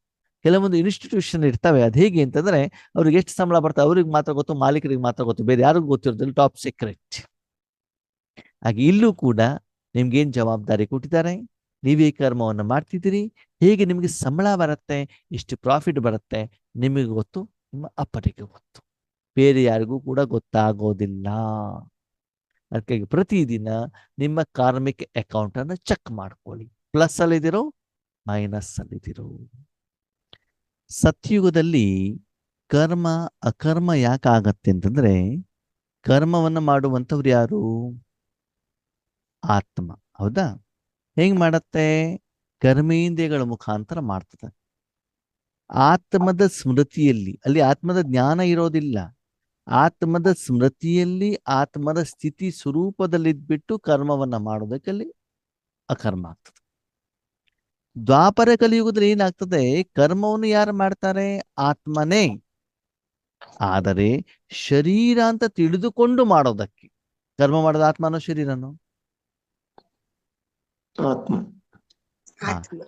Speaker 1: ಕೆಲವೊಂದು ಇನ್ಸ್ಟಿಟ್ಯೂಷನ್ ಇರ್ತವೆ, ಅದು ಹೇಗೆ ಅಂತಂದ್ರೆ ಅವ್ರಿಗೆ ಎಷ್ಟು ಸಂಬಳ ಬರ್ತದೆ ಅವ್ರಿಗೆ ಮಾತ್ರ ಗೊತ್ತು, ಮಾಲೀಕರಿಗೆ ಮಾತ್ರ ಗೊತ್ತು, ಬೇರೆ ಯಾರಿಗೂ ಗೊತ್ತಿರೋದಿಲ್ಲ. Top secret. ಹಾಗೆ ಇಲ್ಲೂ ಕೂಡ ನಿಮ್ಗೇನು ಜವಾಬ್ದಾರಿ ಕೊಟ್ಟಿದ್ದಾರೆ, ನೀವೇ ಕರ್ಮವನ್ನು ಮಾಡ್ತಿದ್ದೀರಿ. ಹೇಗೆ ನಿಮಗೆ ಸಂಬಳ ಬರುತ್ತೆ, ಎಷ್ಟು ಪ್ರಾಫಿಟ್ ಬರುತ್ತೆ, ನಿಮಗೆ ಗೊತ್ತು, ನಿಮ್ಮ ಅಪ್ಪನಿಗೆ ಗೊತ್ತು, ಬೇರೆ ಯಾರಿಗೂ ಕೂಡ ಗೊತ್ತಾಗೋದಿಲ್ಲ. ಅದಕ್ಕಾಗಿ ಪ್ರತಿದಿನ ನಿಮ್ಮ ಕಾರ್ಮಿಕ ಅಕೌಂಟ್ ಅನ್ನು ಚೆಕ್ ಮಾಡ್ಕೊಳ್ಳಿ. ಪ್ಲಸ್ ಅಲ್ಲಿದಿರೋ, ಮೈನಸ್ ಅಲ್ಲಿದಿರೋ. ಸತ್ಯುಗದಲ್ಲಿ ಕರ್ಮ ಅಕರ್ಮ ಯಾಕಾಗತ್ತೆ ಅಂತಂದ್ರೆ, ಕರ್ಮವನ್ನು ಮಾಡುವಂಥವ್ರು ಯಾರು? ಆತ್ಮ. ಹೌದಾ? ಹೆಂಗ್ ಮಾಡತ್ತೆ? ಕರ್ಮೇಂದ್ರಿಯಗಳ ಮುಖಾಂತರ ಮಾಡ್ತದೆ. ಆತ್ಮದ ಸ್ಮೃತಿಯಲ್ಲಿ, ಅಲ್ಲಿ ಆತ್ಮದ ಜ್ಞಾನ ಇರೋದಿಲ್ಲ. ಆತ್ಮದ ಸ್ಮೃತಿಯಲ್ಲಿ ಆತ್ಮದ ಸ್ಥಿತಿ ಸ್ವರೂಪದಲ್ಲಿದ್ಬಿಟ್ಟು ಕರ್ಮವನ್ನ ಮಾಡೋದಕ್ಕೆ ಅಲ್ಲಿ ಅಕರ್ಮ ಆಗ್ತದೆ. ದ್ವಾಪರ ಕಲಿಯುಗದಲ್ಲಿ ಏನಾಗ್ತದೆ? ಕರ್ಮವನ್ನು ಯಾರು ಮಾಡ್ತಾರೆ? ಆತ್ಮನೇ. ಆದರೆ ಶರೀರ ಅಂತ ತಿಳಿದುಕೊಂಡು ಮಾಡೋದಕ್ಕೆ. ಕರ್ಮ ಮಾಡೋದು ಆತ್ಮನೋ ಶರೀರನೋ?
Speaker 2: ಆತ್ಮ.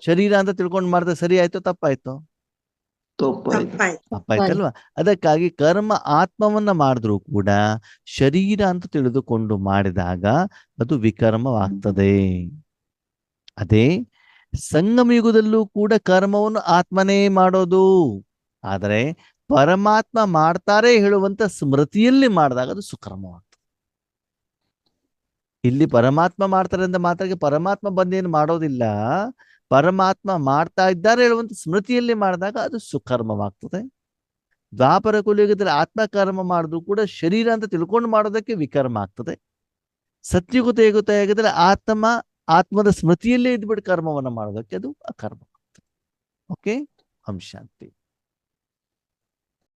Speaker 1: ಶರೀರ ಅಂತ ತಿಳ್ಕೊಂಡು ಮಾಡಿದ್ರೆ ಸರಿ ಆಯ್ತು, ತಪ್ಪಾಯ್ತು? ತಪ್ಪಾಯ್ತಲ್ವಾ? ಅದಕ್ಕಾಗಿ ಕರ್ಮ ಆತ್ಮವನ್ನ ಮಾಡಿದ್ರು ಕೂಡ ಶರೀರ ಅಂತ ತಿಳಿದುಕೊಂಡು ಮಾಡಿದಾಗ ಅದು ವಿಕರ್ಮವಾಗ್ತದೆ. ಅದೇ ಸಂಗಮ ಯುಗದಲ್ಲೂ ಕೂಡ ಕರ್ಮವನ್ನು ಆತ್ಮನೇ ಮಾಡೋದು. ಆದರೆ ಪರಮಾತ್ಮ ಮಾಡ್ತಾರೆ ಹೇಳುವಂತ ಸ್ಮೃತಿಯಲ್ಲಿ ಮಾಡಿದಾಗ ಅದು ಸುಕರ್ಮವಾಗ್ತದೆ. ಇಲ್ಲಿ ಪರಮಾತ್ಮ ಮಾಡ್ತಾರೆ ಅಂತ ಮಾತ್ರಕ್ಕೆ ಪರಮಾತ್ಮ ಬಂದೇನು ಮಾಡೋದಿಲ್ಲ. ಪರಮಾತ್ಮ ಮಾಡ್ತಾ ಇದ್ದಾರೆ ಹೇಳುವಂತ ಸ್ಮೃತಿಯಲ್ಲಿ ಮಾಡಿದಾಗ ಅದು ಸುಕರ್ಮವಾಗ್ತದೆ. ದ್ವಾಪರ ಕಲಿಯುಗದಲ್ಲಿ ಆತ್ಮಕರ್ಮ ಮಾಡಿದ್ರು ಕೂಡ ಶರೀರ ಅಂತ ತಿಳ್ಕೊಂಡು ಮಾಡೋದಕ್ಕೆ ವಿಕರ್ಮ ಆಗ್ತದೆ. ಸತ್ಯುಗತ ಯುಗದಲ್ಲಿ ಆತ್ಮದ ಸ್ಮೃತಿಯಲ್ಲೇ ಇದ್ಬಿಟ್ಟು ಕರ್ಮವನ್ನು ಮಾಡೋದಕ್ಕೆ ಅದು ಅಕರ್ಮ. ಓಕೆ, ಓಂ ಶಾಂತಿ.